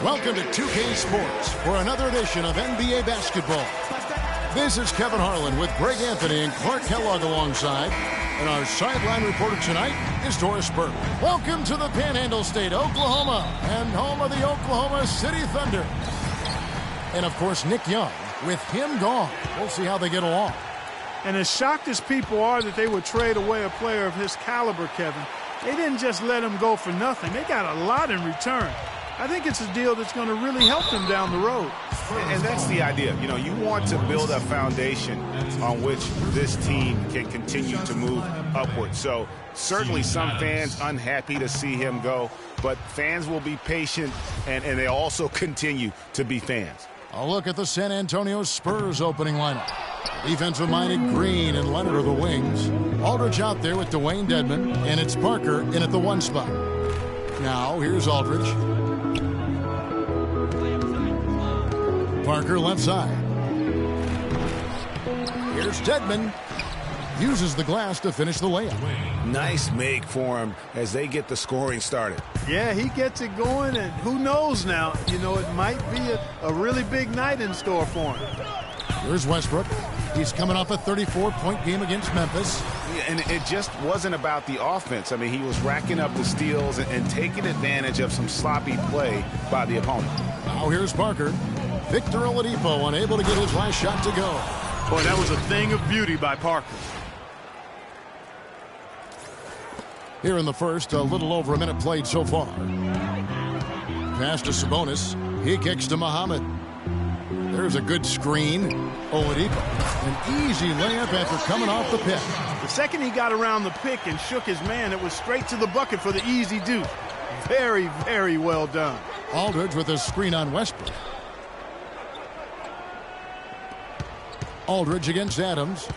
Welcome to 2K Sports for another edition of NBA basketball. This is Kevin Harlan with Greg Anthony and Clark Kellogg alongside. And our sideline reporter tonight is Doris Burke. Welcome to the Panhandle State, Oklahoma, and home of the Oklahoma City Thunder. And, of course, Nick Young, with him gone. We'll see how they get along. And as shocked as people are that they would trade away a player of his caliber, Kevin, they didn't just let him go for nothing. They got a lot in return. I think it's a deal that's going to really help them down the road. And that's the idea. You know, you want to build a foundation on which this team can continue to move upward. So certainly some fans unhappy to see him go, but fans will be patient, and they also continue to be fans. A look at the San Antonio Spurs opening lineup. Defensive-minded Green and Leonard are the wings. Aldridge out there with Dwayne Dedmon, and it's Parker in at the 1 spot. Now, here's Aldridge. Parker left side. Here's Dedmon. Uses the glass to finish the layup. Nice make for him as they get the scoring started. Yeah, he gets it going, and who knows now, you know, it might be a really big night in store for him. Here's Westbrook. He's coming off a 34-point game against Memphis. Yeah, and it just wasn't about the offense. I mean, he was racking up the steals and taking advantage of some sloppy play by the opponent. Now here's Parker. Victor Oladipo unable to get his last shot to go. Boy, that was a thing of beauty by Parker. Here in the first, a little over a minute played so far. Pass to Sabonis. He kicks to Muhammad. There's a good screen. Oladipo. An easy layup after coming off the pick. The second he got around the pick and shook his man, it was straight to the bucket for the easy deuce. Very, very well done. Aldridge with a screen on Westbrook. Aldridge against Adams.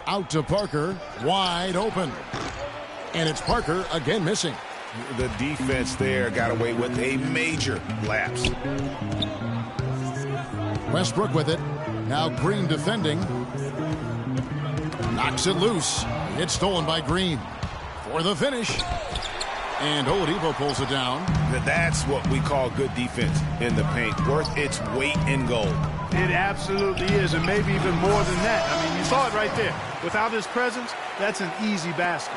Out to Parker. Wide open. And it's Parker again missing. The defense there got away with a major lapse. Westbrook with it. Now Green defending. Knocks it loose. It's stolen by Green. For the finish. And Oladipo pulls it down. That's what we call good defense in the paint. Worth its weight in gold. It absolutely is, and maybe even more than that. I mean, you saw it right there. Without his presence, that's an easy basket.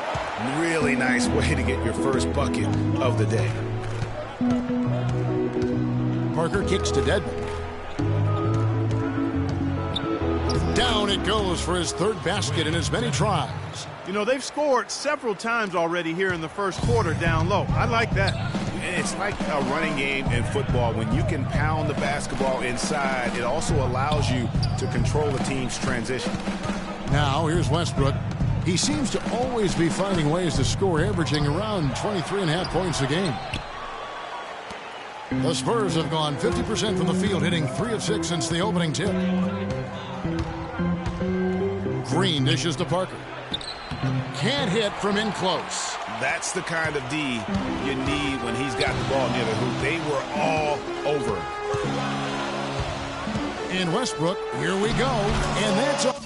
Really nice way to get your first bucket of the day. Parker kicks to Dedmon. Down it goes for his third basket in as many tries. You know, they've scored several times already here in the first quarter down low. I like that. It's like a running game in football. When you can pound the basketball inside, it also allows you to control the team's transition. Now, here's Westbrook. He seems to always be finding ways to score, averaging around 23.5 points a game. The Spurs have gone 50% from the field, hitting 3 of 6 since the opening tip. Green dishes to Parker. Can't hit from in close. That's the kind of D you need when he's got the ball near the hoop. They were all over him. And Westbrook, here we go. And that's off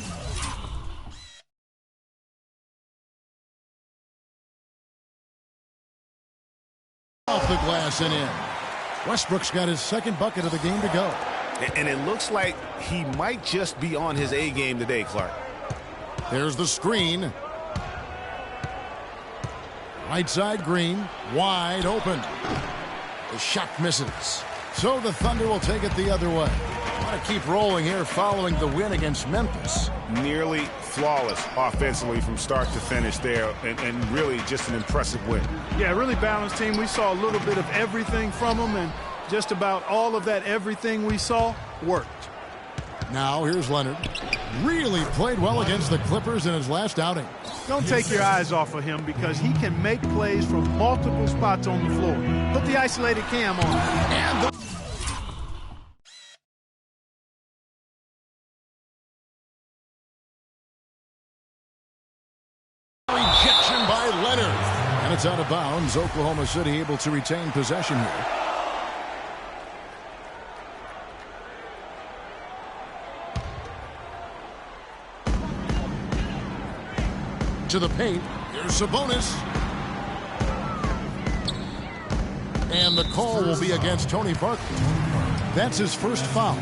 the glass and in. Westbrook's got his second bucket of the game to go. And it looks like he might just be on his A game today, Clark. There's the screen. Right side Green, wide open. The shot misses. So the Thunder will take it the other way. Want to keep rolling here following the win against Memphis. Nearly flawless offensively from start to finish there, and really just an impressive win. Yeah, really balanced team. We saw a little bit of everything from them, and just about all of that everything we saw worked. Now here's Leonard. Really played well against the Clippers in his last outing. Don't take your eyes off of him because he can make plays from multiple spots on the floor. Put the isolated cam on. And the rejection by Leonard. And it's out of bounds. Oklahoma City able to retain possession here. To the paint. Here's Sabonis. And the call will be against Tony Parker. That's his first foul.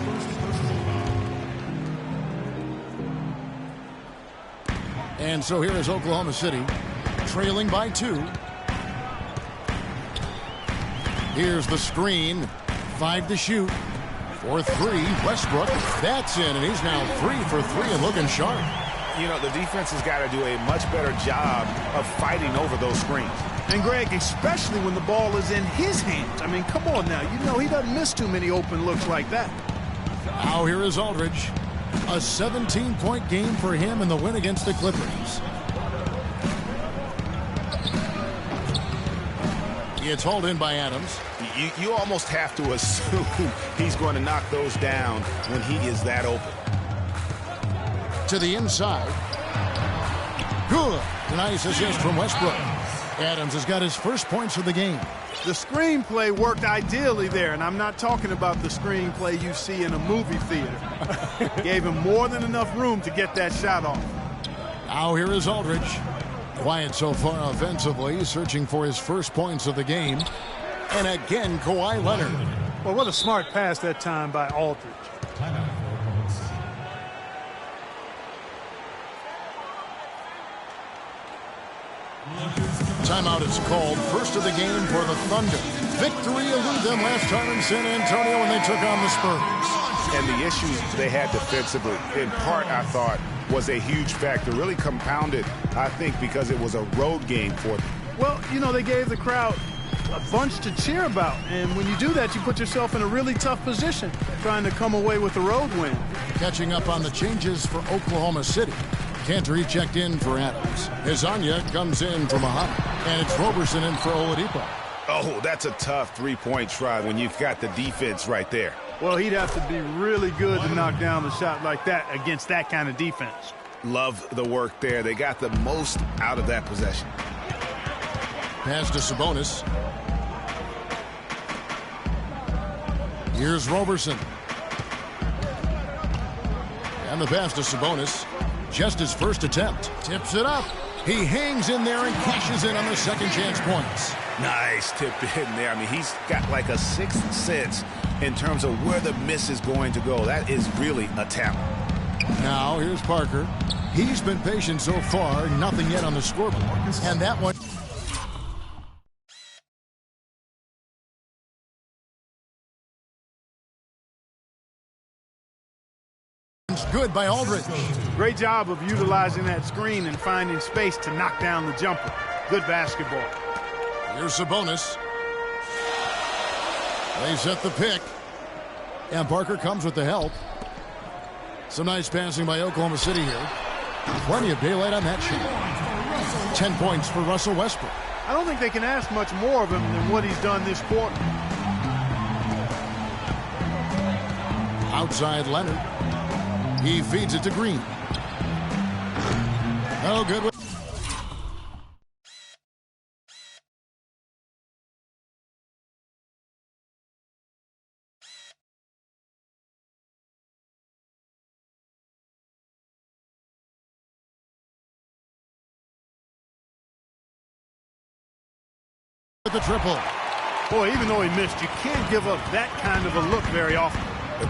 And so here is Oklahoma City, trailing by 2. Here's the screen. 5 to shoot. For 3, Westbrook. That's in, and he's now 3 for 3 and looking sharp. You know, the defense has got to do a much better job of fighting over those screens. And, Greg, especially when the ball is in his hands. I mean, come on now. You know he doesn't miss too many open looks like that. Now here is Aldridge. A 17-point game for him in the win against the Clippers. It's hauled in by Adams. You almost have to assume he's going to knock those down when he is that open. To the inside. Good. Nice assist from Westbrook. Adams has got his first points of the game. The screenplay worked ideally there, and I'm not talking about the screenplay you see in a movie theater. Gave him more than enough room to get that shot off. Now here is Aldridge. Quiet so far offensively, searching for his first points of the game. And again, Kawhi Leonard. Well, what a smart pass that time by Aldridge. Timeout is called. First of the game for the Thunder. Victory eluded them last time in San Antonio when they took on the Spurs. And the issues they had defensively, in part, I thought, was a huge factor. Really compounded, I think, because it was a road game for them. Well, you know, they gave the crowd a bunch to cheer about. And when you do that, you put yourself in a really tough position trying to come away with a road win. Catching up on the changes for Oklahoma City. Cantor checked in for Adams. Hezonja comes in for Muhammad. And it's Roberson in for Oladipo. Oh, that's a tough three-point try when you've got the defense right there. Well, he'd have to be really good to knock down a shot like that against that kind of defense. Love the work there. They got the most out of that possession. Pass to Sabonis. Here's Roberson. And the pass to Sabonis. Just his first attempt. Tips it up. He hangs in there and cashes in on the second chance points. Nice tip in there. I mean, he's got like a sixth sense in terms of where the miss is going to go. That is really a talent. Now, here's Parker. He's been patient so far. Nothing yet on the scoreboard. And that one... good by Aldridge. Great job of utilizing that screen and finding space to knock down the jumper. Good basketball. Here's Sabonis. They set the pick. And Parker comes with the help. Some nice passing by Oklahoma City here. Plenty of daylight on that shot. 10 points for Russell Westbrook. I don't think they can ask much more of him than what he's done this quarter. Outside Leonard. He feeds it to Green. Oh, good. The triple. Boy, even though he missed, you can't give up that kind of a look very often.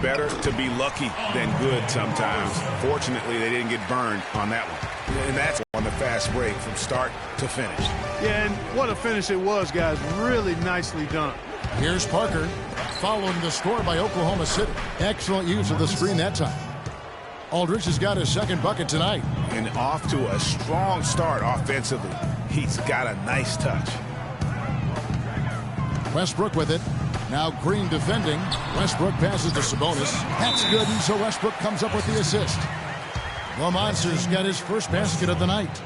Better to be lucky than good sometimes. Fortunately, they didn't get burned on that one. And that's on the fast break from start to finish. Yeah, and what a finish it was, guys. Really nicely done. Here's Parker following the score by Oklahoma City. Excellent use of the screen that time. Aldridge has got his second bucket tonight. And off to a strong start offensively. He's got a nice touch. Westbrook with it. Now Green defending. Westbrook passes to Sabonis. That's good, and so Westbrook comes up with the assist. The Monsters got his first basket of the night.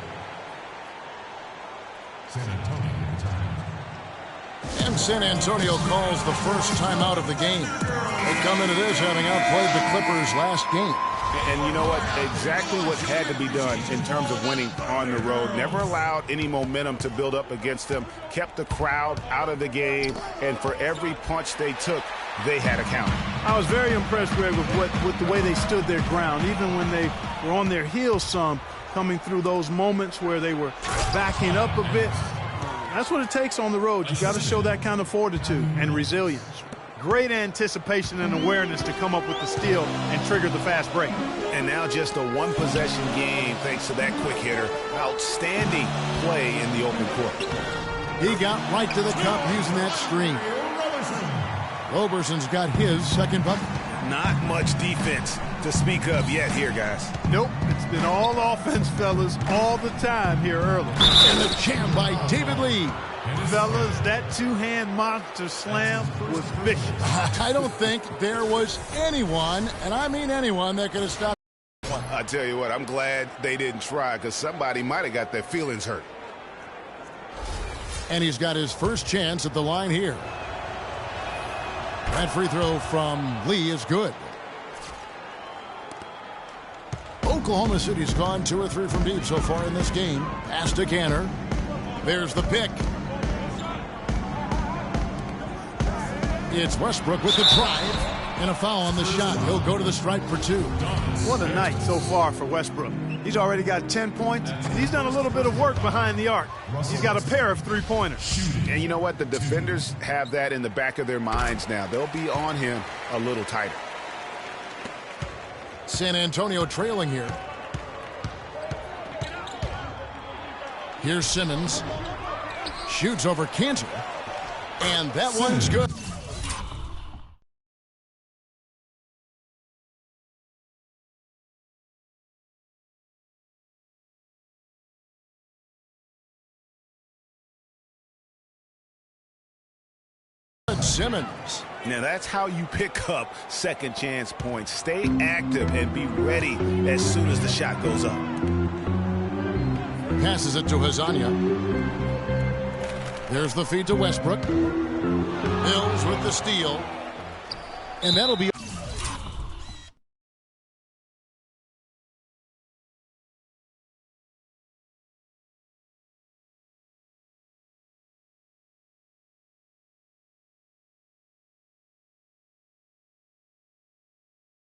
And San Antonio calls the first timeout of the game. They come into this having outplayed the Clippers last game. And you know what? Exactly what had to be done in terms of winning on the road. Never allowed any momentum to build up against them. Kept the crowd out of the game. And for every punch they took, they had a count. I was very impressed, Greg, with the way they stood their ground. Even when they were on their heels some, coming through those moments where they were backing up a bit. That's what it takes on the road. You got to show that kind of fortitude and resilience. Great anticipation and awareness to come up with the steal and trigger the fast break. And now just a one-possession game thanks to that quick hitter. Outstanding play in the open court. He got right to the cup using that screen. Roberson's got his second bucket. Not much defense to speak of yet here, guys. Nope, it's been all offense, fellas, all the time here early. And the jam by David Lee. Fellas, that two-hand monster slam was vicious. I don't think there was anyone, and I mean anyone, that could have stopped. I tell you what, I'm glad they didn't try because somebody might have got their feelings hurt. And he's got his first chance at the line here. That free throw from Lee is good. Oklahoma City's gone 2 or 3 from deep so far in this game. Pass to Canner. There's the pick. It's Westbrook with the drive and a foul on the shot. He'll go to the stripe for 2. What a night so far for Westbrook. He's already got 10 points, and he's done a little bit of work behind the arc. He's got a pair of three-pointers. And you know what? The defenders have that in the back of their minds now. They'll be on him a little tighter. San Antonio trailing here. Here's Simmons. Shoots over Cantor. And that one's good. Simmons. Now that's how you pick up second chance points. Stay active and be ready as soon as the shot goes up. Passes it to Hazania. There's the feed to Westbrook. Mills with the steal. And that'll be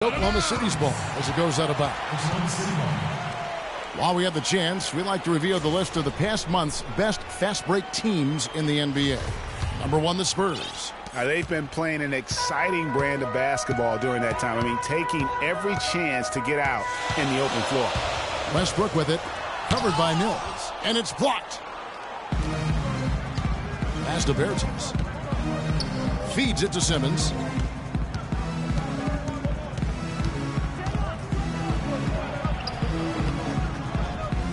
Oklahoma City's ball as it goes out of bounds. While we have the chance, we'd like to reveal the list of the past month's best fast break teams in the NBA. Number 1, the Spurs. They've been playing an exciting brand of basketball during that time. I mean, taking every chance to get out in the open floor. Westbrook with it, covered by Mills, and it's blocked. Pass to Bertens. Feeds it to Simmons.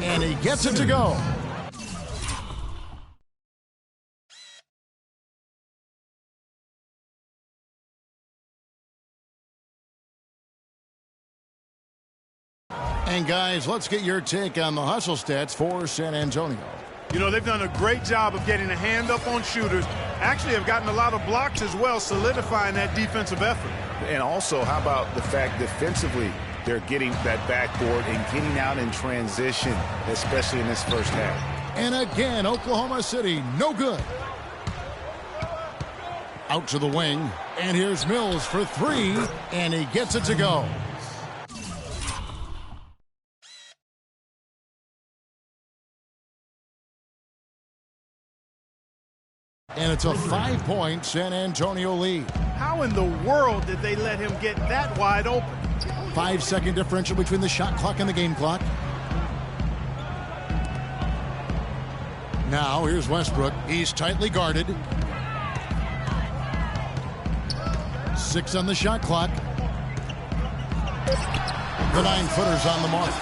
And he gets it to go. And guys, let's get your take on the hustle stats for San Antonio. You know, they've done a great job of getting a hand up on shooters. Actually have gotten a lot of blocks as well, solidifying that defensive effort. And also, how about the fact defensively, they're getting that backboard and getting out in transition, especially in this first half. And again, Oklahoma City, no good. Out to the wing, and here's Mills for 3, and he gets it to go. And it's a 5-point San Antonio lead. How in the world did they let him get that wide open? 5-second differential between the shot clock and the game clock. Now here's Westbrook. He's tightly guarded. 6 on the shot clock. The 9-footer's on the mark.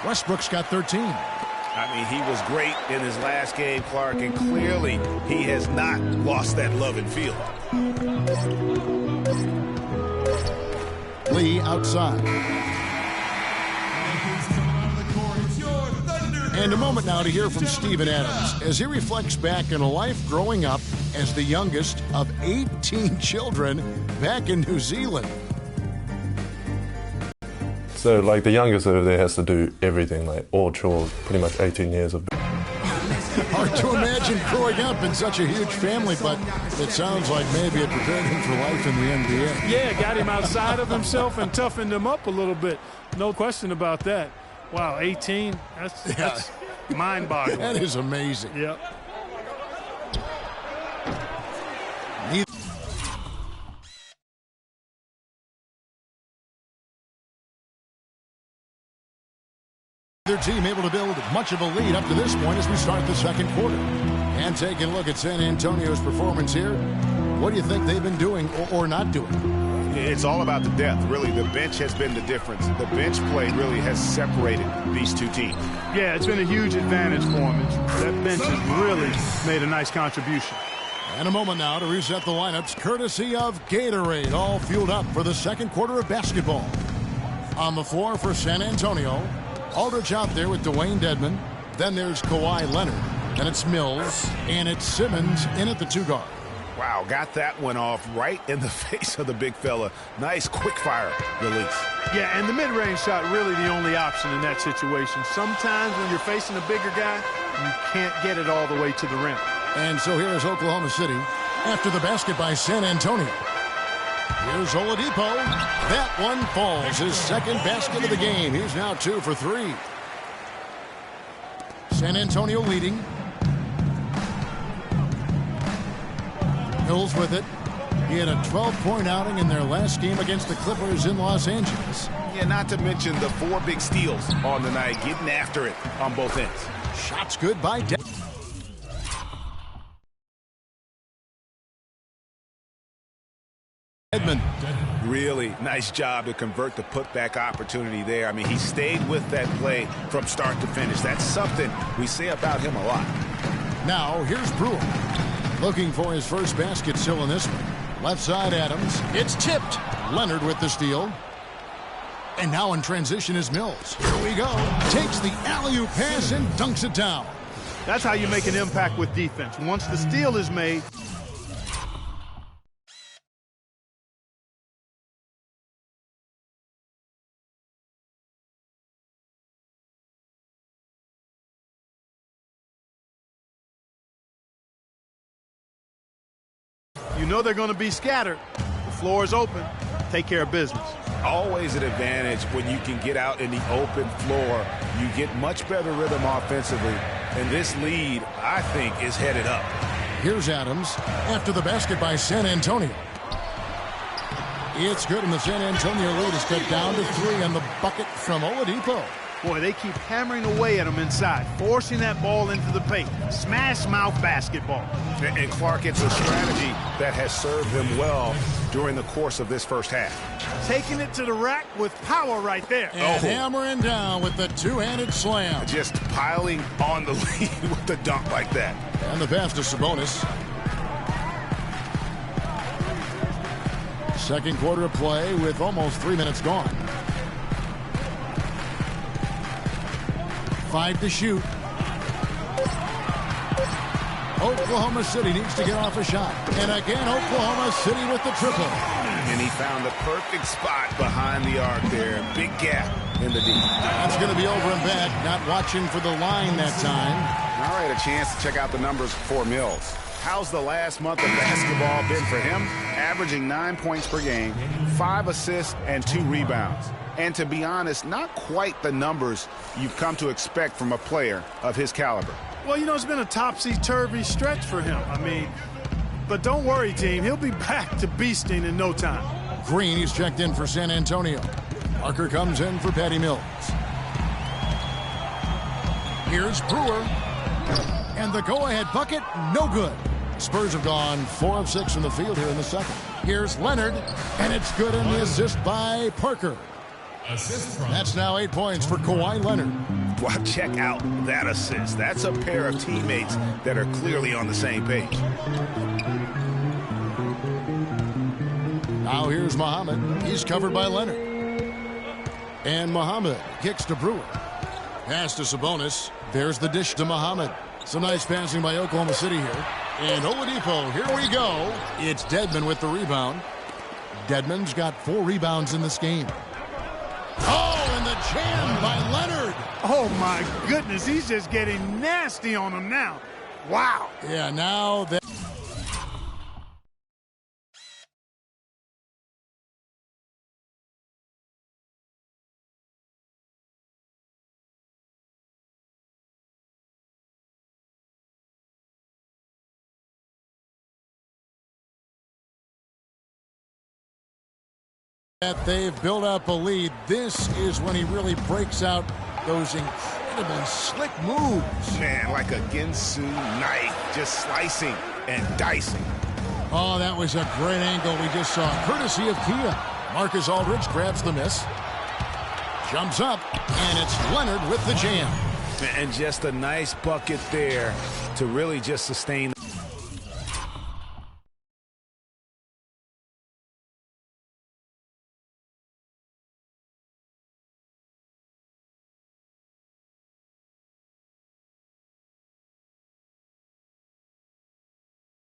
Westbrook's got 13. I mean, he was great in his last game, Clark, and clearly he has not lost that love and field. Lee outside. And a moment now to hear from Steven Adams as he reflects back on a life growing up as the youngest of 18 children back in New Zealand. So, like, the youngest over there has to do everything, like all chores, pretty much 18 years of. Hard to imagine growing up in such a huge family, but it sounds like maybe it prepared him for life in the NBA. Yeah, got him outside of himself and toughened him up a little bit. No question about that. Wow, 18, that's mind-boggling. That is amazing. Yep. Their team able to build much of a lead up to this point as we start the second quarter. And taking a look at San Antonio's performance here, what do you think they've been doing or not doing? It's all about the depth, really. The bench has been the difference. The bench play really has separated these two teams. Yeah, it's been a huge advantage for them. That bench has really made a nice contribution. And a moment now to reset the lineups, courtesy of Gatorade, all fueled up for the second quarter of basketball. On the floor for San Antonio, Aldridge out there with Dwayne Dedmon. Then there's Kawhi Leonard. And it's Mills, and it's Simmons in at the 2 guard. Wow, got that one off right in the face of the big fella. Nice quick-fire release. Yeah, and the mid-range shot really the only option in that situation. Sometimes when you're facing a bigger guy, you can't get it all the way to the rim. And so here is Oklahoma City after the basket by San Antonio. Here's Oladipo. That one falls. His second basket of the game. He's now 2 for 3. San Antonio leading. Hills with it. He had a 12-point outing in their last game against the Clippers in Los Angeles. Yeah, not to mention the 4 big steals on the night, getting after it on both ends. Shots good by Dedmon. Really nice job to convert the putback opportunity there. I mean, he stayed with that play from start to finish. That's something we say about him a lot. Now, here's Brewer. Looking for his first basket still in this one. Left side Adams. It's tipped. Leonard with the steal. And now in transition is Mills. Here we go. Takes the alley-oop pass and dunks it down. That's how you make an impact with defense. Once the steal is made, you know they're going to be scattered. The floor is open. Take care of business. Always an advantage when you can get out in the open floor. You get much better rhythm offensively. And this lead, I think, is headed up. Here's Adams after the basket by San Antonio. It's good, and the San Antonio lead is cut down to 3 on the bucket from Oladipo. Boy, they keep hammering away at him inside, forcing that ball into the paint. Smash mouth basketball. And Clark, it's a strategy that has served them well during the course of this first half. Taking it to the rack with power right there. And hammering down with the two-handed slam. Just piling on the lead with the dunk like that. And the pass to Sabonis. Second quarter of play with almost 3 minutes gone. 5 to shoot. Oklahoma City needs to get off a shot. And again, Oklahoma City with the triple. And he found the perfect spot behind the arc there. Big gap in the deep. That's going to be over and back. Not watching for the line that time. All right, a chance to check out the numbers for Mills. How's the last month of basketball been for him? Averaging 9 points per game, 5 assists, and 2 rebounds. And to be honest, not quite the numbers you've come to expect from a player of his caliber. Well, you know, it's been a topsy-turvy stretch for him. I mean, but don't worry, team. He'll be back to beasting in no time. Green, he's checked in for San Antonio. Parker comes in for Patty Mills. Here's Brewer. And the go-ahead bucket, no good. Spurs have gone 4 of 6 from the field here in the second. Here's Leonard, and it's good in the assist by Parker. That's now 8 points for Kawhi Leonard. Well, check out that assist. That's a pair of teammates that are clearly on the same page. Now here's Muhammad. He's covered by Leonard. And Muhammad kicks to Brewer. Pass to Sabonis. There's the dish to Muhammad. Some nice passing by Oklahoma City here. And Oladipo, here we go. It's Dedmon with the rebound. Dedmon's got 4 rebounds in this game. Oh, and the jam by Leonard. Oh, my goodness. He's just getting nasty on him now. Wow. Yeah, now that... they've built up a lead. This is when he really breaks out those incredible incredibly slick moves. Man, like a Ginsu knife, just slicing and dicing. Oh, that was a great angle we just saw, courtesy of Kia. Marcus Aldridge grabs the miss. Jumps up, and it's Leonard with the jam. And just a nice bucket there to really just sustain.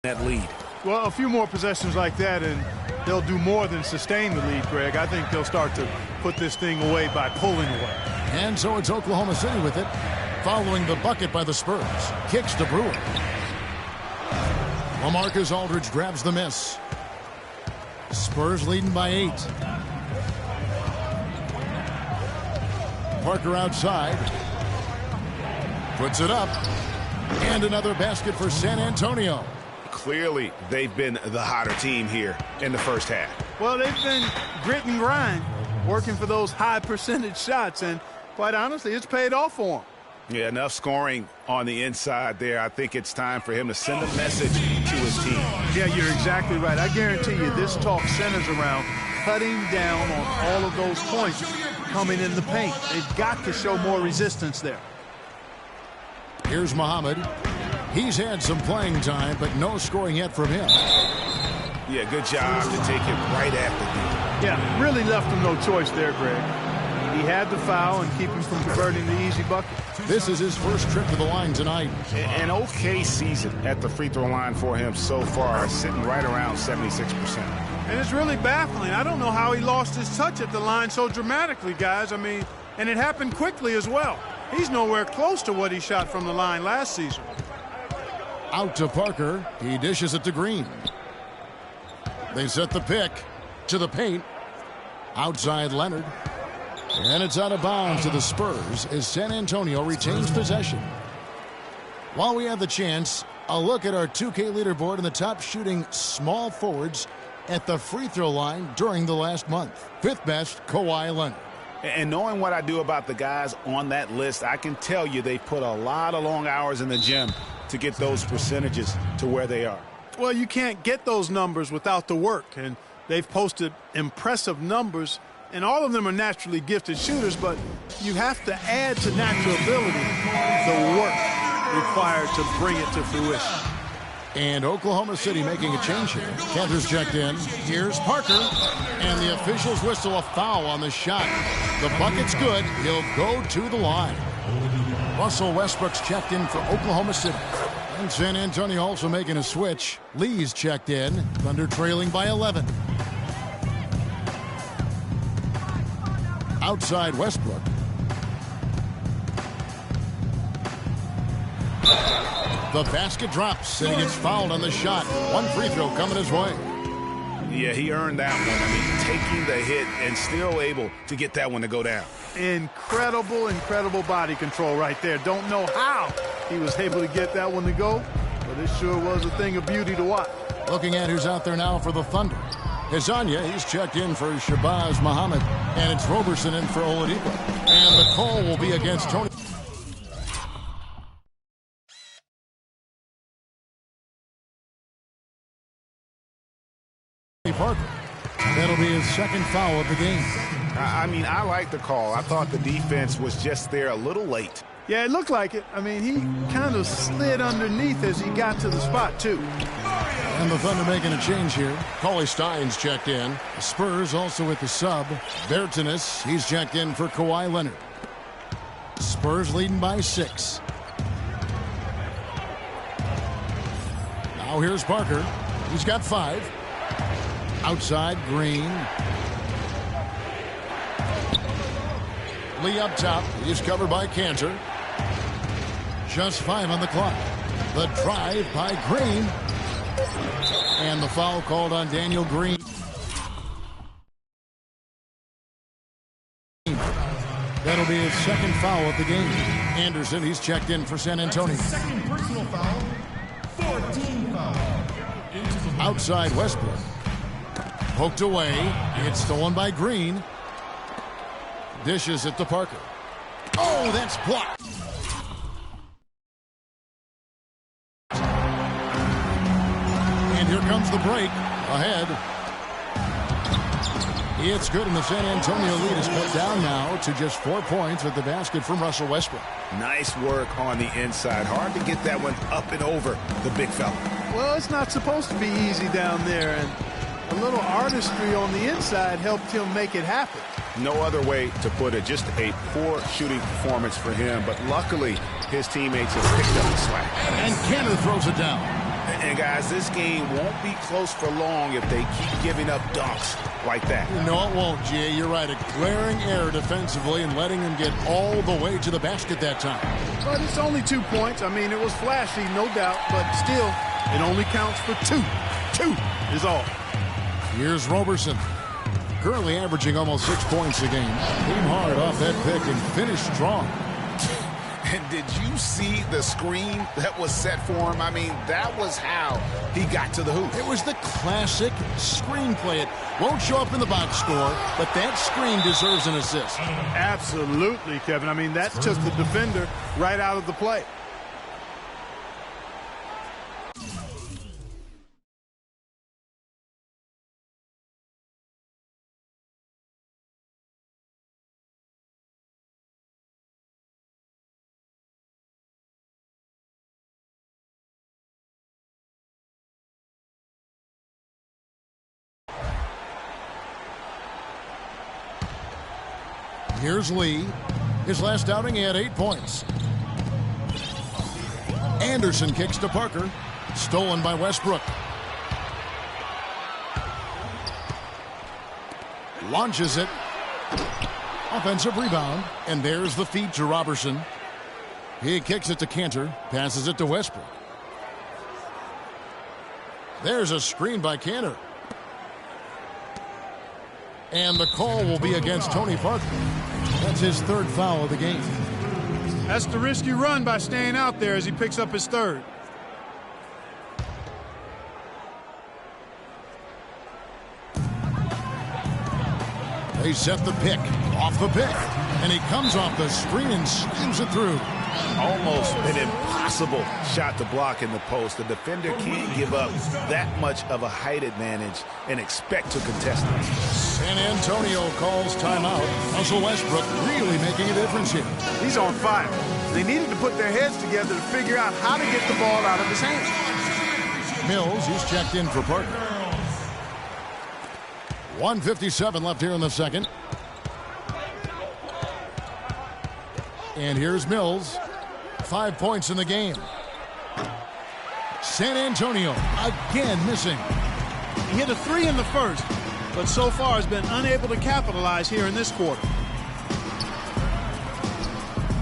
That lead. Well, a few more possessions like that, and they'll do more than sustain the lead, Greg. I think they'll start to put this thing away by pulling away. And so it's Oklahoma City with it, following the bucket by the Spurs. Kicks to Brewer. LaMarcus Aldridge grabs the miss. Spurs leading by 8. Parker outside. Puts it up. And another basket for San Antonio. Clearly, they've been the hotter team here in the first half. Well, they've been grit and grind, working for those high percentage shots, and quite honestly, it's paid off for them. Yeah, enough scoring on the inside there. I think it's time for him to send a message to his team. Yeah, you're exactly right. I guarantee you this talk centers around cutting down on all of those points coming in the paint. They've got to show more resistance there. Here's Muhammad. He's had some playing time, but no scoring yet from him. Yeah, good job to take it right after him. Yeah, really left him no choice there, Greg. He had the foul and keep him from converting the easy bucket. This is his first trip to the line tonight. An okay season at the free throw line for him so far, sitting right around 76%. And it's really baffling. I don't know how he lost his touch at the line so dramatically, guys. I mean, and it happened quickly as well. He's nowhere close to what he shot from the line last season. Out to Parker. He dishes it to Green. They set the pick to the paint. Outside Leonard. And it's out of bounds to the Spurs as San Antonio retains possession. While we have the chance, a look at our 2K leaderboard and the top shooting small forwards at the free throw line during the last month. 5th best, Kawhi Leonard. And knowing what I do about the guys on that list, I can tell you they put a lot of long hours in the gym to get those percentages to where they are. Well, you can't get those numbers without the work, and they've posted impressive numbers, and all of them are naturally gifted shooters, but you have to add to natural ability the work required to bring it to fruition. And Oklahoma City making a change here. Cantor's checked in. Here's Parker. And the officials whistle a foul on the shot. The bucket's good. He'll go to the line. Russell Westbrook's checked in for Oklahoma City. And San Antonio also making a switch. Lee's checked in. Thunder trailing by 11. Outside Westbrook. The basket drops, and he gets fouled on the shot. One free throw coming his way. Yeah, he earned that one. I mean, taking the hit and still able to get that one to go down. Incredible body control right there. Don't know how he was able to get that one to go, but it sure was a thing of beauty to watch. Looking at who's out there now for the Thunder. Hezonja, he's checked in for Shabazz Muhammad, and it's Roberson in for Oladipo. And the call will be against Tony Parker. That'll be his second foul of the game. I mean, I like the call. I thought the defense was just there a little late. Yeah, it looked like it. I mean, he kind of slid underneath as he got to the spot, too. And the Thunder making a change here. Cauley Stein's checked in. The Spurs also with the sub. Bertanis, he's checked in for Kawhi Leonard. Spurs leading by 6. Now here's Parker. He's got 5. Outside, Green. Lee up top. He's covered by Cantor. Just 5 on the clock. The drive by Green. And the foul called on Daniel Green. That'll be his second foul of the game. Anderson, he's checked in for San Antonio. Second personal foul. 14 foul. Outside Westbrook. Poked away. It's stolen by Green. Dishes it to Parker. Oh, that's blocked. comes the break. Ahead. It's good, and the San Antonio lead is cut down now to just 4 points at the basket from Russell Westbrook. Nice work on the inside. Hard to get that one up and over the big fella. Well, it's not supposed to be easy down there, and a little artistry on the inside helped him make it happen. No other way to put it. Just a poor shooting performance for him, but luckily his teammates have picked up the slack. And Cantor throws it down. And guys, this game won't be close for long if they keep giving up dunks like that. No, it won't, Jay. You're right. A glaring error defensively and letting him get all the way to the basket that time. But it's only 2 points. I mean, it was flashy, no doubt, but still, it only counts for 2. 2 is all. Here's Roberson. Currently averaging almost 6 points a game. Came hard off that pick and finished strong. And did you see the screen that was set for him? I mean, that was how he got to the hoop. It was the classic screenplay. It won't show up in the box score, but that screen deserves an assist. Absolutely, Kevin. I mean, that took the defender right out of the play. Here's Lee. His last outing, he had 8 points. Anderson kicks to Parker. Stolen by Westbrook. Launches it. Offensive rebound. And there's the feed to Robertson. He kicks it to Cantor. Passes it to Westbrook. There's a screen by Cantor. And the call will be against Tony Parker. That's his 3rd foul of the game. That's the risky run by staying out there as he picks up his 3rd. They set the pick. Off the pick. And he comes off the screen and slams it through. Almost an impossible shot to block in the post. The defender can't give up that much of a height advantage and expect to contest it. San Antonio calls timeout. Russell Westbrook really making a difference here. He's on fire. They needed to put their heads together to figure out how to get the ball out of his hands. Mills, he's checked in for Parker. 1:57 left here in the second. And here's Mills. 5 points in the game. San Antonio again missing. He hit a 3 in the first, but so far has been unable to capitalize here in this quarter.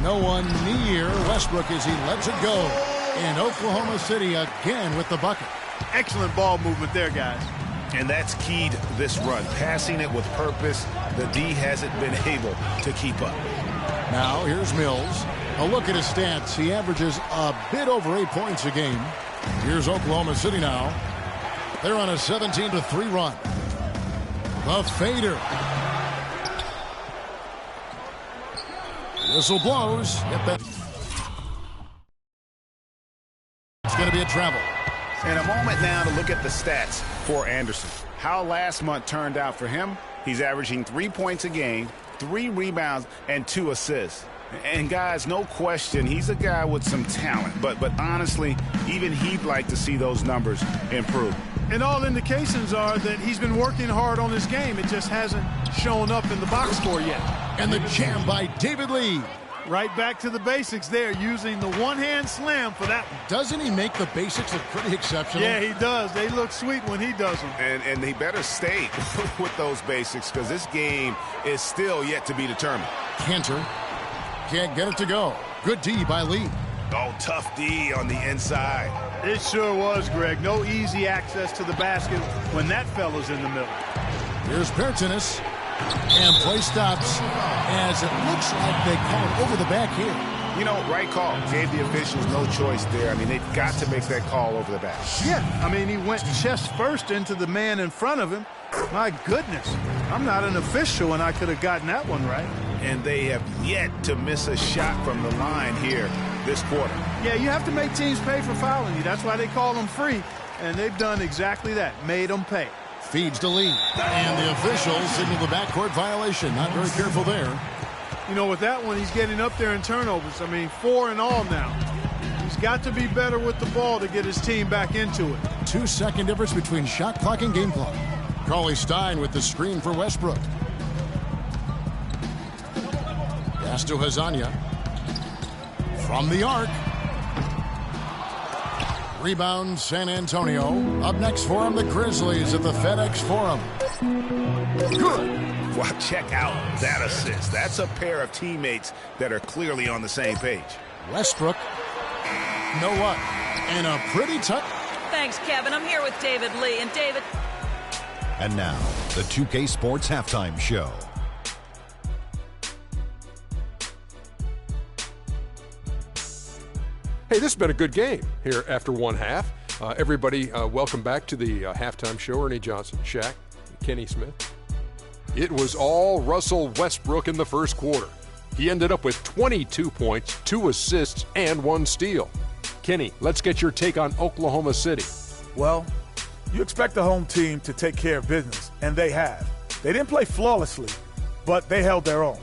No one near Westbrook as he lets it go. And Oklahoma City again with the bucket. Excellent ball movement there, guys. And that's keyed this run. Passing it with purpose. The D hasn't been able to keep up. Now here's Mills. A look at his stats. He averages a bit over 8 points a game. Here's Oklahoma City now. They're on a 17-3 run. The fader. Whistle blows. It's going to be a travel. And a moment now to look at the stats for Anderson. How last month turned out for him. He's averaging 3 points a game, 3 rebounds, and 2 assists. And guys, no question, he's a guy with some talent. But honestly, even he'd like to see those numbers improve. And all indications are that he's been working hard on his game. It just hasn't shown up in the box score yet. And the jam by David Lee. Right back to the basics there, using the one-hand slam for that one. Doesn't he make the basics look pretty exceptional? Yeah, he does. They look sweet when he does them. And he better stay with those basics because this game is still yet to be determined. Cantor can't get it to go. Good D by Lee. Oh, tough D on the inside. It sure was, Greg. No easy access to the basket when that fella's in the middle. Here's Pertinis. And play stops as it looks like they call it over the back here. You know, right call. Gave the officials no choice there. I mean, they've got to make that call over the back. Yeah, I mean, he went chest first into the man in front of him. My goodness, I'm not an official, and I could have gotten that one right. And they have yet to miss a shot from the line here this quarter. Yeah, you have to make teams pay for fouling you. That's why they call them free. And they've done exactly that, made them pay. Feeds to Lee. And the officials signal the backcourt violation. Not very careful there. You know, with that one, he's getting up there in turnovers. I mean, 4 in all now. He's got to be better with the ball to get his team back into it. 2-second difference between shot clock and game clock. Cauley-Stein with the screen for Westbrook. Pass to Hazanya. From the arc. Rebound, San Antonio. Up next for him, the Grizzlies at the FedEx Forum. Good. Wow, check out that assist. That's a pair of teammates that are clearly on the same page. Westbrook. No what? And a pretty touch. Thanks, Kevin. I'm here with David Lee. And David. And now, the 2K Sports Halftime Show. Hey, this has been a good game here after one half. Everybody, welcome back to the halftime show. Ernie Johnson, Shaq, Kenny Smith. It was all Russell Westbrook in the first quarter. He ended up with 22 points, 2 assists, and 1 steal. Kenny, let's get your take on Oklahoma City. Well, you expect the home team to take care of business, and they have. They didn't play flawlessly, but they held their own.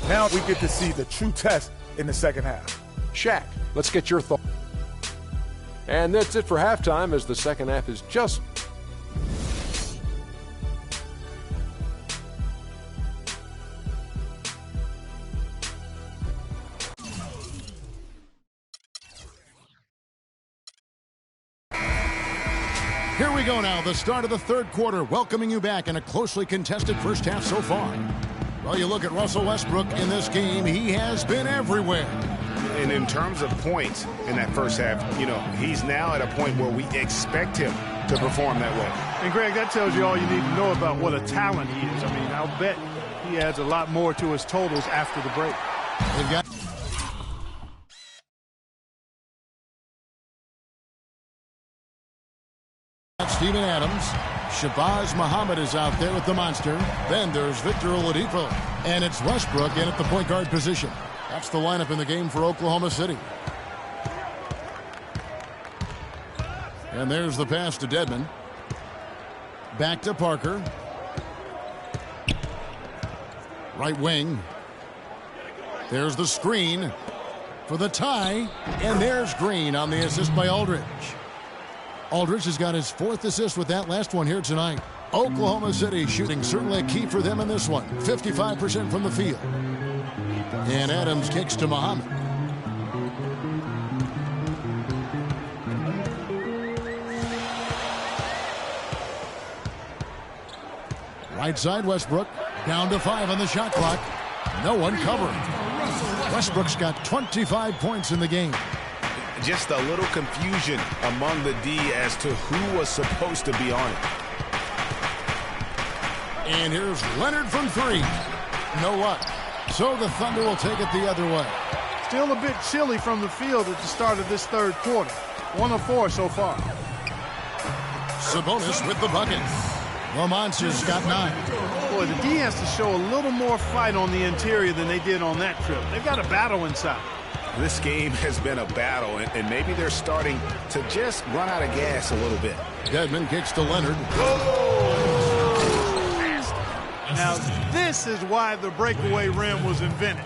Now we get to see the true test in the second half. Shaq, let's get your thoughts. And that's it for halftime, as the second half is just... Here we go now, the start of the third quarter, welcoming you back in a closely contested first half so far. Well, you look at Russell Westbrook in this game, he has been everywhere. And in terms of points in that first half, you know, he's now at a point where we expect him to perform that way. And, Greg, that tells you all you need to know about what a talent he is. I mean, I'll bet he adds a lot more to his totals after the break. They've got... Steven Adams. Shabazz Muhammad is out there with the monster. Then there's Victor Oladipo. And it's Westbrook in at the point guard position. That's the lineup in the game for Oklahoma City. And there's the pass to Dedmon. Back to Parker. Right wing. There's the screen for the tie. And there's Green on the assist by Aldridge. Aldridge has got his 4th assist with that last one here tonight. Oklahoma City shooting certainly a key for them in this one. 55% from the field. And Adams kicks to Muhammad. Right side Westbrook. Down to 5 on the shot clock. No one covering. Westbrook's got 25 points in the game. Just a little confusion among the D as to who was supposed to be on it. And here's Leonard from 3. No what? So the Thunder will take it the other way. Still a bit chilly from the field at the start of this third quarter. 1 of 4 so far. Sabonis with the bucket. The Monsters got 9. Boy, the D has to show a little more fight on the interior than they did on that trip. They've got a battle inside. This game has been a battle, and maybe they're starting to just run out of gas a little bit. Dedmon kicks to Leonard. Now, this is why the breakaway rim was invented,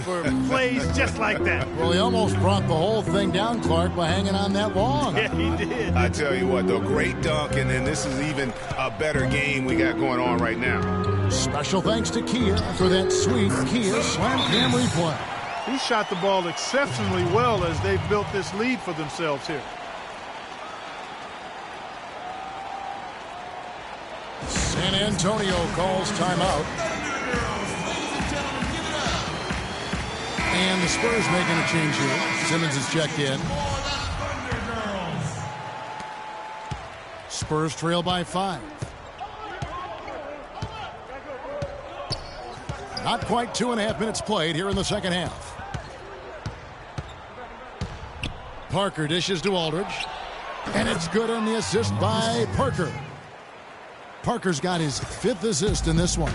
for plays just like that. Well, he almost brought the whole thing down, Clark, by hanging on that long. Yeah, he did. I tell you what, though, great dunk, and then this is even a better game we got going on right now. Special thanks to Kia for that sweet Kia Slam Cam replay. He shot the ball exceptionally well as they've built this lead for themselves here. San Antonio calls timeout. And the Spurs making a change here. Simmons is checked in. Spurs trail by 5. Not quite 2.5 minutes played here in the second half. Parker dishes to Aldridge. And it's good on the assist by Parker. Parker's got his 5th assist in this one.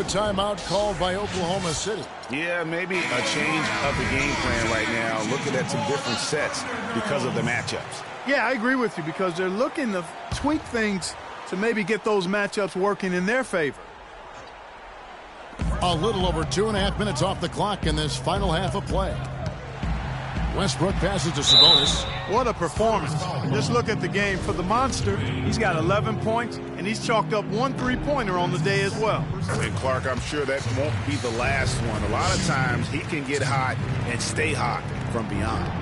a timeout called by Oklahoma City. Yeah, maybe a change of the game plan right now, looking at some different sets because of the matchups. Yeah, I agree with you because they're looking to tweak things to maybe get those matchups working in their favor. A little over 2.5 minutes off the clock in this final half of play. Westbrook passes to Sabonis. What a performance. Just look at the game. For the monster, he's got 11 points, and he's chalked up 1 3-pointer on the day as well. And Clark, I'm sure that won't be the last one. A lot of times he can get hot and stay hot from beyond.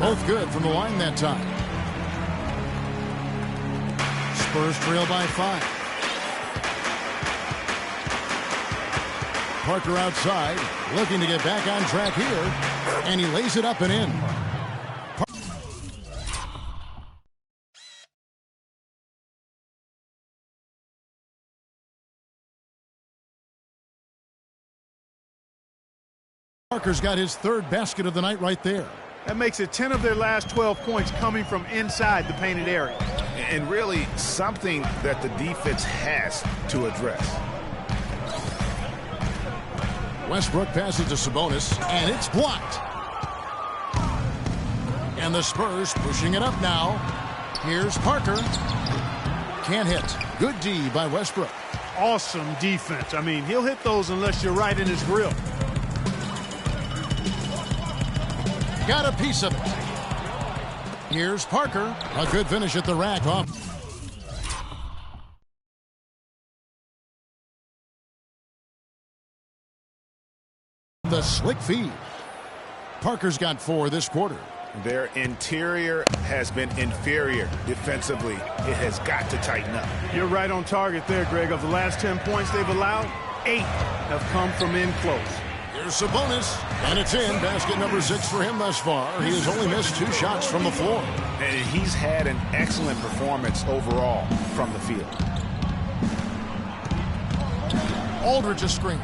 Both good from the line that time. Spurs trail by 5. Parker outside, looking to get back on track here, and he lays it up and in. Parker's got his 3rd basket of the night right there. That makes it 10 of their last 12 points coming from inside the painted area. And really something that the defense has to address. Westbrook passes to Sabonis, and it's blocked. And the Spurs pushing it up now. Here's Parker. Can't hit. Good D by Westbrook. Awesome defense. I mean, he'll hit those unless you're right in his grill. Got a piece of it. Here's Parker. A good finish at the rack off. The slick feed. Parker's got 4 this quarter. Their interior has been inferior defensively. It has got to tighten up. You're right on target there, Greg. Of the last 10 points they've allowed, 8 have come from in close. Here's Sabonis, and it's in. Basket number 6 for him thus far. He has only missed 2 shots from the floor. And he's had an excellent performance overall from the field. Aldridge a screen.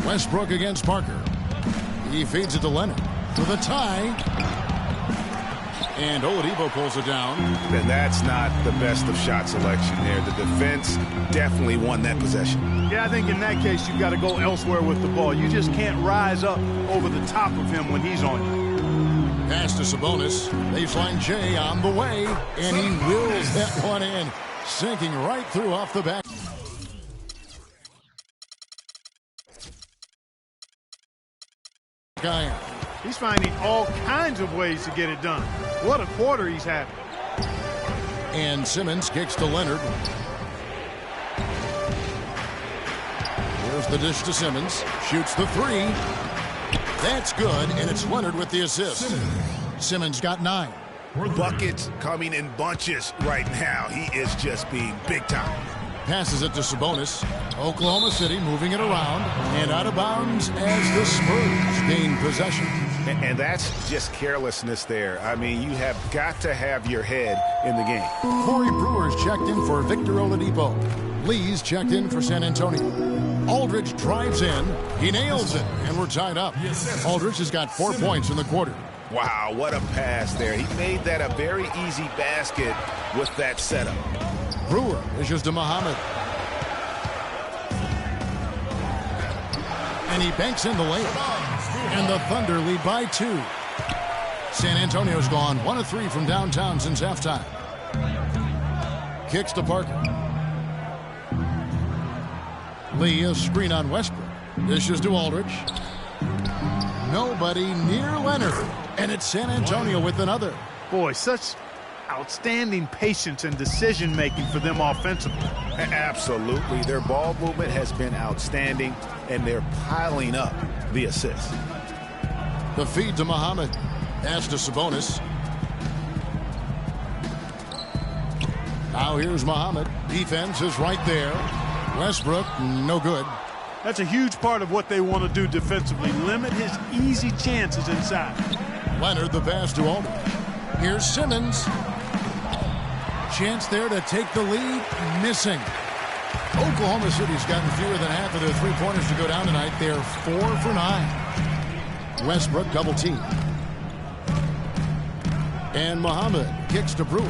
Westbrook against Parker. He feeds it to Leonard for the tie. And Oladipo pulls it down. And that's not the best of shot selection there. The defense definitely won that possession. Yeah, I think in that case you've got to go elsewhere with the ball. You just can't rise up over the top of him when he's on you. Pass to Sabonis. Baseline J on the way. And he wills that one in. Sinking right through off the back. He's finding all kinds of ways to get it done. What a quarter he's having. And Simmons kicks to Leonard. Here's the dish to Simmons. Shoots the 3. That's good, and it's Leonard with the assist. Simmons got 9. Buckets coming in bunches right now. He is just being big time. Passes it to Sabonis. Oklahoma City moving it around and out of bounds as the Spurs gain possession. And that's just carelessness there. I mean, you have got to have your head in the game. Corey Brewer's checked in for Victor Oladipo. Lee's checked in for San Antonio. Aldridge drives in. He nails it, and we're tied up. Aldridge has got 4 points in the quarter. Wow, what a pass there. He made that a very easy basket with that setup. Brewer issues to Muhammad. And he banks in the layup. And the Thunder lead by 2. San Antonio's gone 1 of 3 from downtown since halftime. Kicks to Parker. Lee, a screen on Westbrook. Dishes to Aldridge. Nobody near Leonard. And it's San Antonio with another. Boy, such outstanding patience and decision-making for them offensively. Absolutely. Their ball movement has been outstanding, and they're piling up the assists. The feed to Muhammad. Pass to Sabonis. Now here's Muhammad. Defense is right there. Westbrook, no good. That's a huge part of what they want to do defensively. Limit his easy chances inside. Leonard, the pass to Aldridge. Here's Simmons. Chance there to take the lead. Missing. Oklahoma City's gotten fewer than half of their three-pointers to go down tonight. They're 4 for 9. Westbrook double team. And Muhammad kicks to Brewer.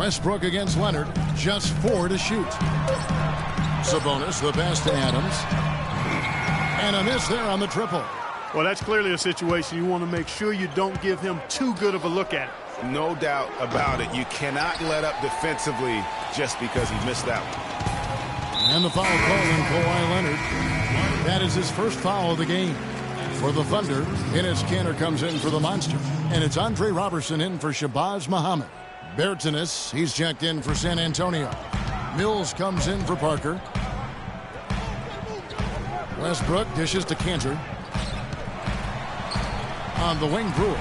Westbrook against Leonard. Just 4 to shoot. Sabonis, the pass to Adams. And a miss there on the triple. Well, that's clearly a situation you want to make sure you don't give him too good of a look at it. No doubt about it. You cannot let up defensively just because he missed that one. And the foul call on Kawhi Leonard. That is his first foul of the game. For the Thunder, Enes Kanter comes in for the Monster. And it's Andre Robertson in for Shabazz Muhammad. Bertans, he's checked in for San Antonio. Mills comes in for Parker. Westbrook dishes to Kanter. On the wing, Brewer.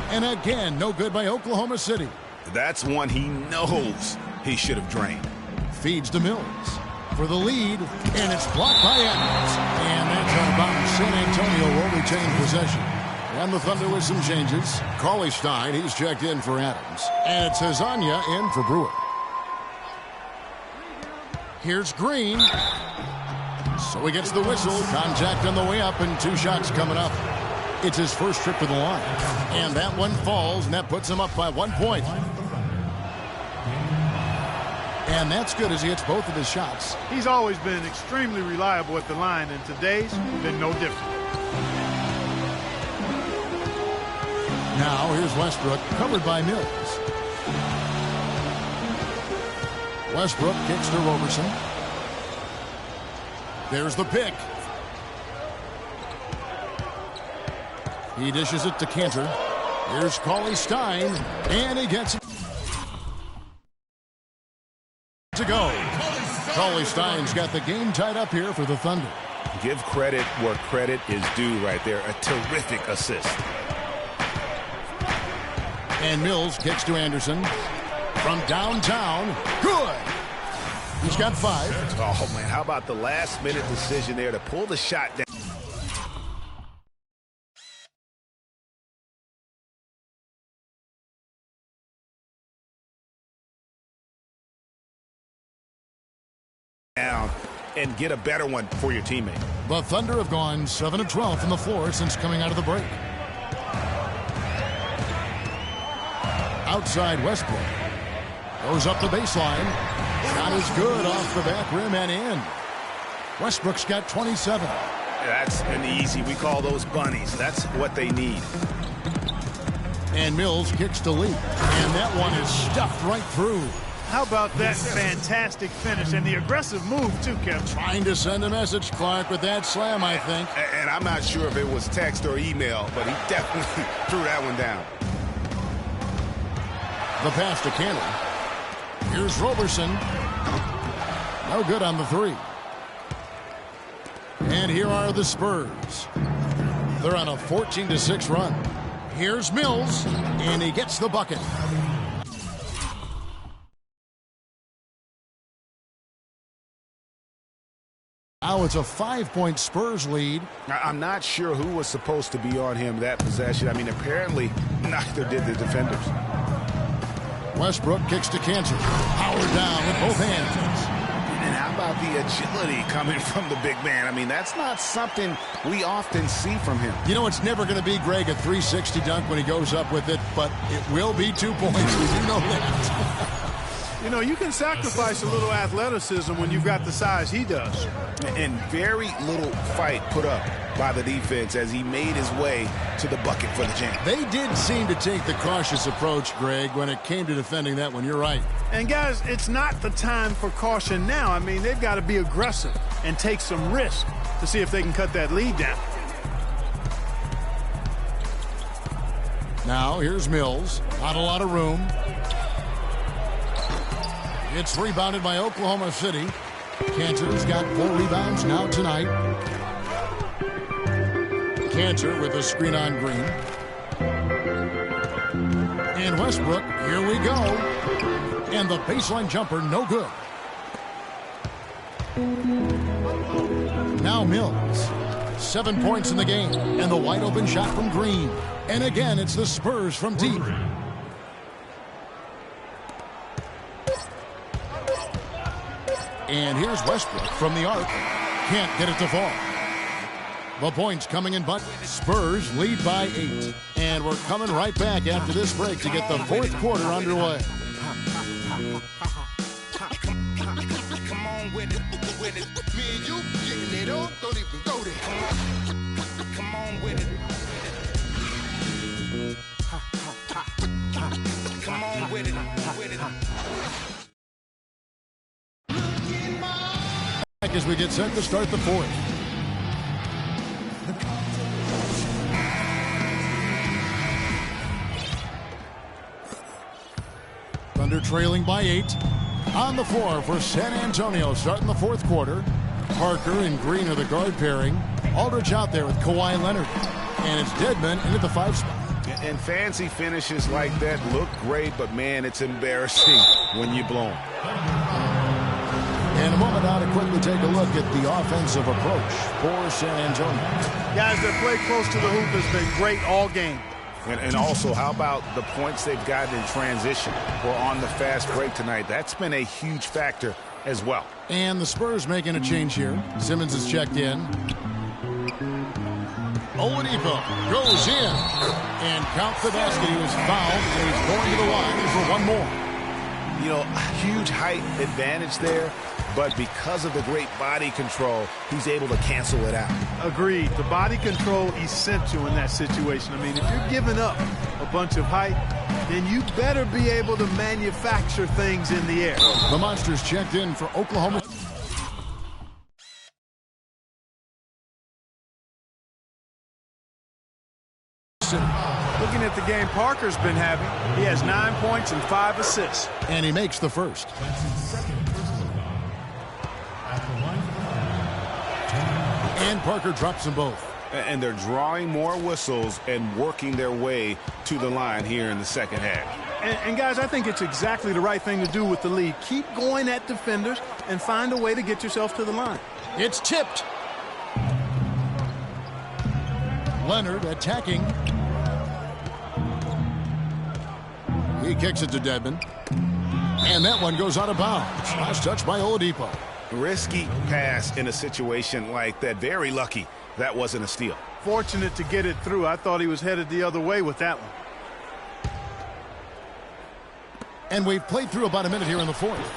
And again, no good by Oklahoma City. That's one he knows he should have drained. Feeds to Mills for the lead, and it's blocked by Adams. And that's out of bounds. San Antonio will retain possession. And the Thunder with some changes. Cauley Stein, he's checked in for Adams. And it's Hezonja in for Brewer. Here's Green. So he gets the whistle. Contact on the way up, and 2 shots coming up. It's his first trip to the line. And that one falls, and that puts him up by 1 point. And that's good as he hits both of his shots. He's always been extremely reliable at the line, and today's been no different. Now here's Westbrook, covered by Mills. Westbrook kicks to Robertson. There's the pick. He dishes it to Kanter. Here's Cauley Stein, and he gets it to go. Cauley Stein's got the game tied up here for the Thunder. Give credit where credit is due right there. A terrific assist. And Mills kicks to Anderson. From downtown. Good. He's got 5. Oh, man, how about the last-minute decision there to pull the shot down? And get a better one for your teammate. The Thunder have gone 7 of 12 from the floor since coming out of the break. Outside Westbrook. Goes up the baseline. Shot is good off the back rim and in. Westbrook's got 27. That's an easy. We call those bunnies. That's what they need. And Mills kicks to Lee. And that one is stuffed right through. How about that fantastic finish and the aggressive move, too, Kevin? Trying to send a message, Clark, with that slam, I think. And I'm not sure if it was text or email, but he definitely threw that one down. The pass to Kanter. Here's Robertson. No good on the 3. And here are the Spurs. They're on a 14-6 run. Here's Mills, and he gets the bucket. Now it's a 5-point Spurs lead. I'm not sure who was supposed to be on him that possession. I mean, apparently neither did the defenders. Westbrook kicks to Kanter. Powered down with both hands. And how about the agility coming from the big man? I mean, that's not something we often see from him. You know, it's never going to be, Greg, a 360 dunk when he goes up with it, but it will be 2 points. We do know that. You know, you can sacrifice a little athleticism when you've got the size he does. And very little fight put up by the defense as he made his way to the bucket for the jam. They did seem to take the cautious approach, Greg, when it came to defending that one. You're right. And, guys, it's not the time for caution now. I mean, they've got to be aggressive and take some risk to see if they can cut that lead down. Now, here's Mills. Not a lot of room. It's rebounded by Oklahoma City. Kanter's got 4 rebounds now tonight. Kanter with a screen on Green. And Westbrook, here we go. And the baseline jumper, no good. Now Mills. 7 points in the game. And the wide open shot from Green. And again, it's the Spurs from deep. And here's Westbrook from the arc. Can't get it to fall. The points coming in, but Spurs lead by 8. And we're coming right back after this break to get the fourth quarter underway. Come on with it. Me and you getting it on, don't even go there. Come on with it. Come on with it. Back as we get set to start the fourth. Thunder trailing by 8. On the floor for San Antonio starting the fourth quarter. Parker and Green are the guard pairing. Aldridge out there with Kawhi Leonard. And it's Deadman into the 5 spot. And fancy finishes like that look great, but man, it's embarrassing when you blow them. In a moment now to quickly take a look at the offensive approach for San Antonio. Guys, their play close to the hoop has been great all game. And also, how about the points they've gotten in transition or on the fast break tonight? That's been a huge factor as well. And the Spurs making a change here. Simmons is checked in. Oladipo goes in. And count the basket. He was fouled, and he's going to the line for one more. You know, huge height advantage there, but because of the great body control, he's able to cancel it out. Agreed. The body control essential in that situation. I mean, if you're giving up a bunch of height, then you better be able to manufacture things in the air. The Monsters checked in for Oklahoma. Looking at the game Parker's been having, he has 9 points and 5 assists. And he makes the first. And Parker drops them both. And they're drawing more whistles and working their way to the line here in the second half. And guys, I think it's exactly the right thing to do with the lead. Keep going at defenders and find a way to get yourself to the line. It's tipped. Leonard attacking. He kicks it to Dedmon. And that one goes out of bounds. Last touch by Oladipo. Risky pass in a situation like that. Very lucky that wasn't a steal. Fortunate to get it through. I thought he was headed the other way with that one. And we've played through about a minute here in the fourth.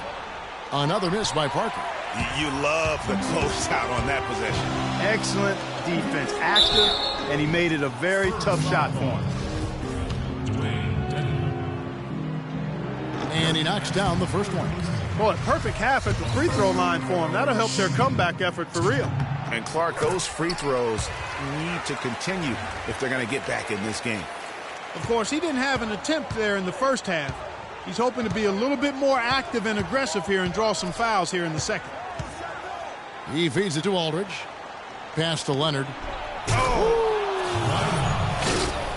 Another miss by Parker. You love the closeout on that possession. Excellent defense. Active, and he made it a very tough shot for him. And he knocks down the first one. Boy, perfect half at the free throw line for him. That'll help their comeback effort for real. And Clark, those free throws need to continue if they're going to get back in this game. Of course, he didn't have an attempt there in the first half. He's hoping to be a little bit more active and aggressive here and draw some fouls here in the second. He feeds it to Aldridge. Pass to Leonard. Oh!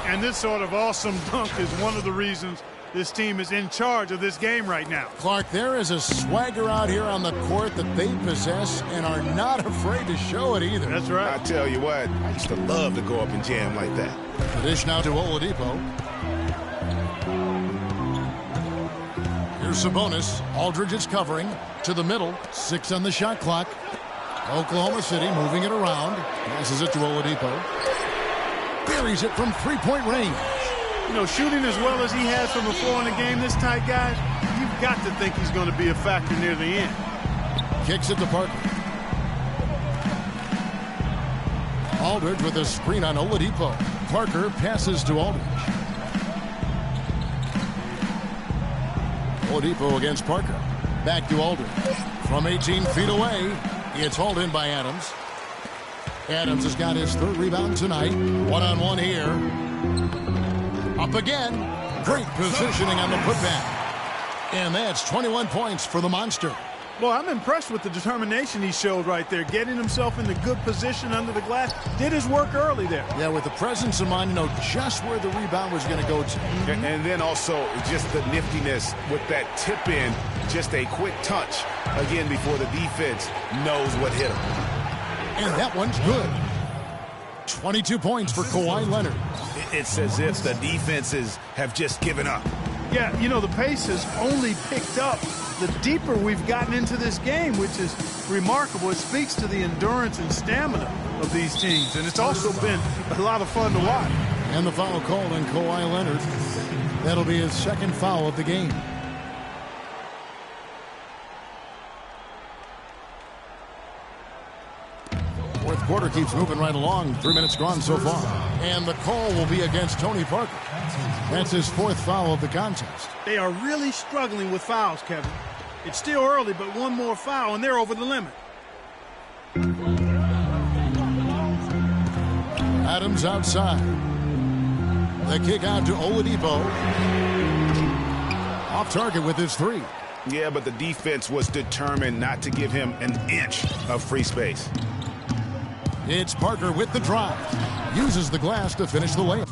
And this sort of awesome dunk is one of the reasons this team is in charge of this game right now. Clark, there is a swagger out here on the court that they possess and are not afraid to show it either. That's right. I tell you what, I used to love to go up and jam like that. The dish now to Oladipo. Here's Sabonis. Aldridge is covering to the middle. 6 on the shot clock. Oklahoma City moving it around. Passes it to Oladipo. Buries it from three-point range. You know, shooting as well as he has from the floor in a game this tight, guys, you've got to think he's going to be a factor near the end. Kicks it to Parker. Aldridge with a screen on Oladipo. Parker passes to Aldridge. Oladipo against Parker. Back to Aldridge. From 18 feet away, it's hauled in by Adams. Adams has got his third rebound tonight. One-on-one here. Up again. Great positioning on the putback. And that's 21 points for the Monster. Well, I'm impressed with the determination he showed right there, getting himself into good position under the glass. Did his work early there. Yeah, with the presence of mind, you know just where the rebound was going to go to. And then also just the niftiness with that tip in, just a quick touch, again, before the defense knows what hit him. And that one's good. 22 points for Kawhi Leonard. It's as if the defenses have just given up. Yeah, you know, the pace has only picked up the deeper we've gotten into this game, which is remarkable. It speaks to the endurance and stamina of these teams, and it's also been a lot of fun to watch. And the foul called on Kawhi Leonard. That'll be his second foul of the game. Fourth quarter keeps moving right along. 3 minutes gone so far. And the call will be against Tony Parker. That's his fourth foul of the contest. They are really struggling with fouls, Kevin. It's still early, but one more foul, and they're over the limit. Adams outside. The kick out to Oladipo. Off target with his three. Yeah, but the defense was determined not to give him an inch of free space. It's Parker with the drive. Uses the glass to finish the layup.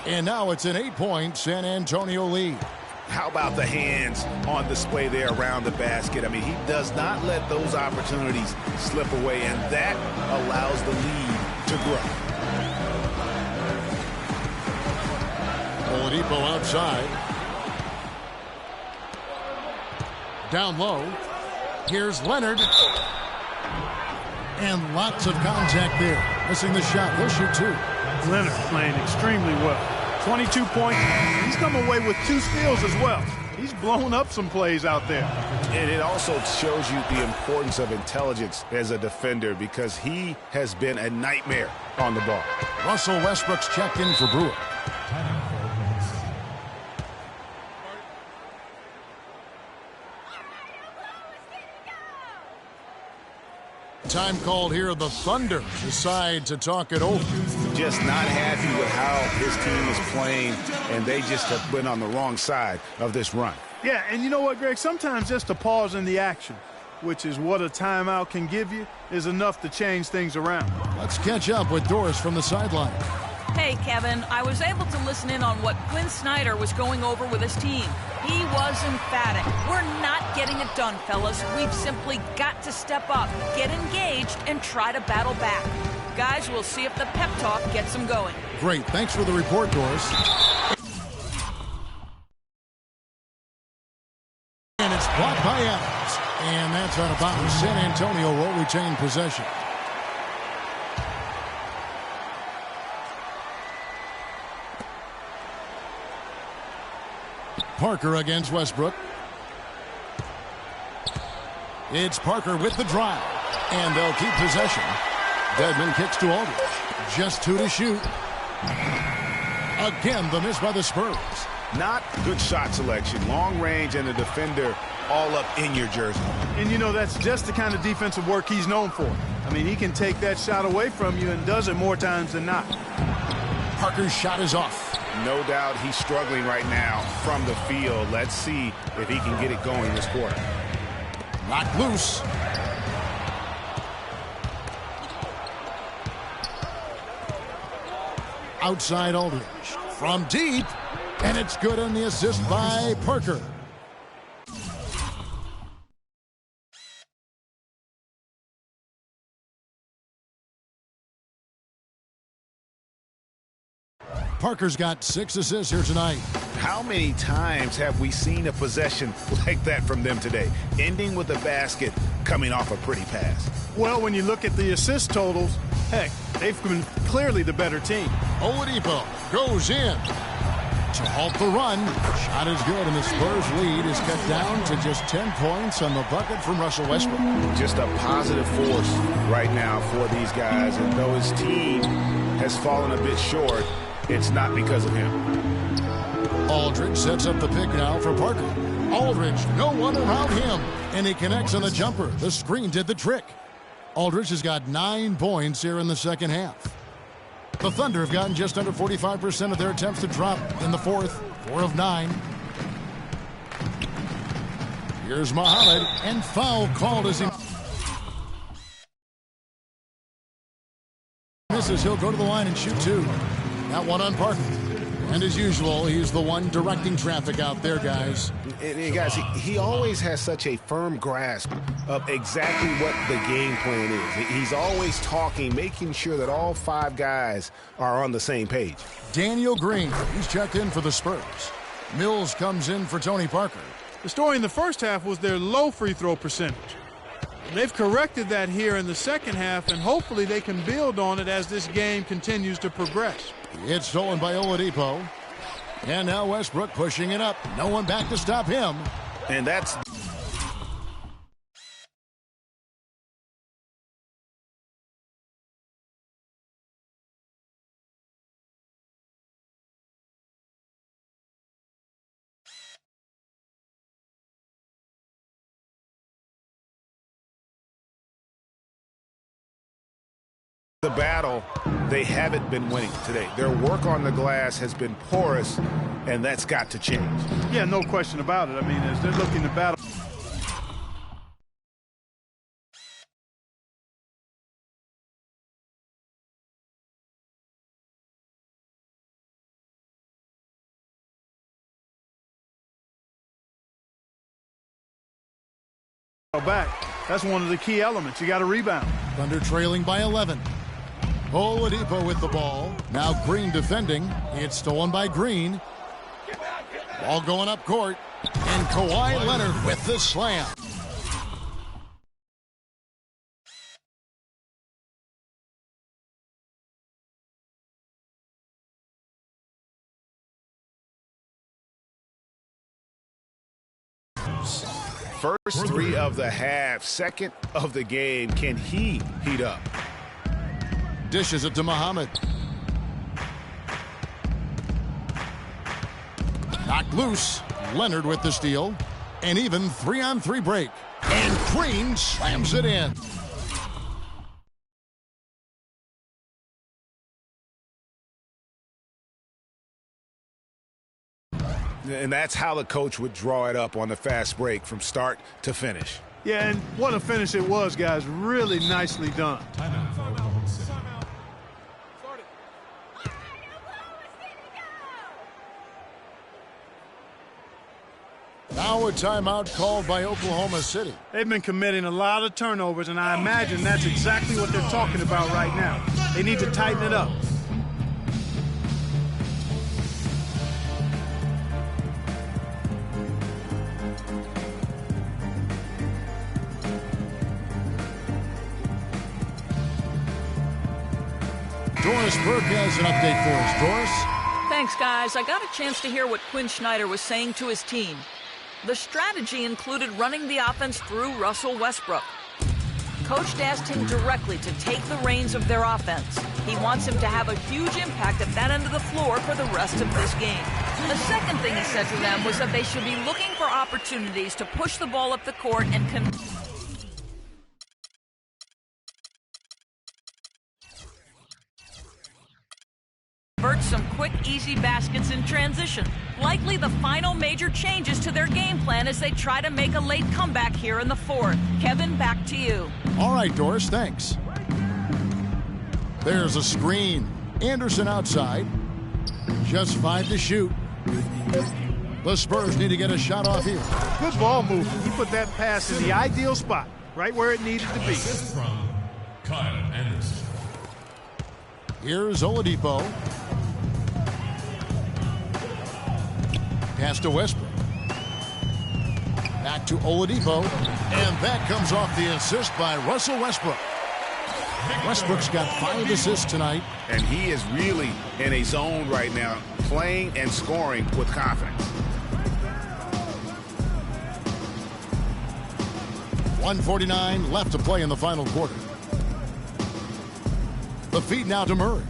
And now it's an 8-point San Antonio lead. How about the hands on display there around the basket? I mean, he does not let those opportunities slip away, and that allows the lead to grow. Oladipo outside. Down low. Here's Leonard. And lots of contact there. Missing the shot. He'll shoot two. Leonard playing extremely well. 22 points. He's come away with 2 steals as well. He's blown up some plays out there. And it also shows you the importance of intelligence as a defender, because he has been a nightmare on the ball. Russell Westbrook's checked in for Brewer. Time called here. The Thunder decide to talk it over. Just not happy with how his team is playing, and they just have been on the wrong side of this run. Yeah, and you know what, Greg? Sometimes just a pause in the action, which is what a timeout can give you, is enough to change things around. Let's catch up with Doris from the sideline. Hey, Kevin, I was able to listen in on what Quinn Snyder was going over with his team. He was emphatic. We're not getting it done, fellas. We've simply got to step up, get engaged, and try to battle back. Guys, we'll see if the pep talk gets them going. Great. Thanks for the report, Doris. And it's blocked by Adams. And that's out of bounds. San Antonio will retain possession. Parker against Westbrook. It's Parker with the drive. And they'll keep possession. Dedmon kicks to Aldridge. Just 2 to shoot. Again, the miss by the Spurs. Not good shot selection. Long range and the defender all up in your jersey. And, you know, that's just the kind of defensive work he's known for. I mean, he can take that shot away from you and does it more times than not. Parker's shot is off. No doubt he's struggling right now from the field. Let's see if he can get it going this quarter. Knocked loose. Outside Aldridge. From deep. And it's good on the assist by Parker. Parker's got 6 assists here tonight. How many times have we seen a possession like that from them today, ending with a basket coming off a pretty pass? Well, when you look at the assist totals, heck, they've been clearly the better team. Oladipo goes in to halt the run. Shot is good, and the Spurs lead is cut down to just 10 points on the bucket from Russell Westbrook. Just a positive force right now for these guys, and though his team has fallen a bit short, it's not because of him. Aldridge sets up the pick now for Parker. Aldridge, no one around him, and he connects on the jumper. The screen did the trick. Aldridge has got 9 points here in the second half. The Thunder have gotten just under 45% of their attempts to drop in the fourth. 4 of 9. Here's Muhammad, and foul called as he... misses, he'll go to the line and shoot 2. That one on Parker. And as usual, he's the one directing traffic out there, guys. And guys, he always has such a firm grasp of exactly what the game plan is. He's always talking, making sure that all 5 guys are on the same page. Daniel Green, he's checked in for the Spurs. Mills comes in for Tony Parker. The story in the first half was their low free throw percentage. They've corrected that here in the second half, and hopefully they can build on it as this game continues to progress. It's stolen by Oladipo. And now Westbrook pushing it up. No one back to stop him. And that's... the battle they haven't been winning today. Their work on the glass has been porous, and that's got to change. Yeah, no question about it. I mean, as they're looking to battle. Back. That's one of the key elements. You got to rebound. Thunder trailing by 11. Oladipo with the ball. Now Green defending. It's stolen by Green. Ball going up court. And Kawhi Leonard with the slam. First 3 of the half, second of the game. Can he heat up? Dishes it to Muhammad. Knocked loose. Leonard with the steal. An even 3-on-3 break. And Green slams it in. And that's how the coach would draw it up on the fast break from start to finish. Yeah, and what a finish it was, guys. Really nicely done. Now a timeout called by Oklahoma City. They've been committing a lot of turnovers, and I imagine that's exactly what they're talking about right now. They need to tighten it up. Doris Burke has an update for us. Doris? Thanks, guys. I got a chance to hear what Quinn Snyder was saying to his team. The strategy included running the offense through Russell Westbrook. Coach asked him directly to take the reins of their offense. He wants him to have a huge impact at that end of the floor for the rest of this game. The second thing he said to them was that they should be looking for opportunities to push the ball up the court and convert some quick, easy baskets in transition. Likely the final major changes to their game plan as they try to make a late comeback here in the fourth. Kevin, back to you. All right, Doris, thanks. There's a screen. Anderson outside. Just 5 to shoot. The Spurs need to get a shot off here. Good ball movement. He put that pass in the ideal spot, right where it needed to be. Assist from Kyle Anderson. Here's Oladipo. Pass to Westbrook. Back to Oladipo. And that comes off the assist by Russell Westbrook. Westbrook's got 5 assists tonight. And he is really in a zone right now, playing and scoring with confidence. 1:49 left to play in the final quarter. The feed now to Murray.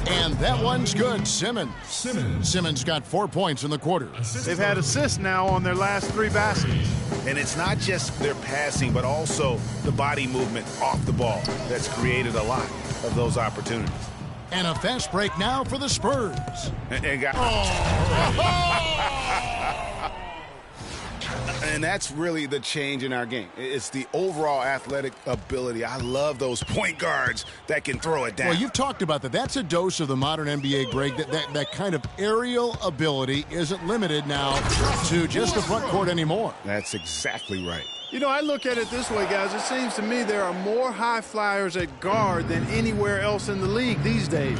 And that one's good. Simmons got 4 points in the quarter. They've had assists now on their last 3 baskets. And it's not just their passing, but also the body movement off the ball that's created a lot of those opportunities. And a fast break now for the Spurs. And that's really the change in our game. It's the overall athletic ability. I love those point guards that can throw it down. Well, you've talked about that. That's a dose of the modern NBA, Greg. That kind of aerial ability isn't limited now to just the front court anymore. That's exactly right. You know, I look at it this way, guys. It seems to me there are more high flyers at guard than anywhere else in the league these days.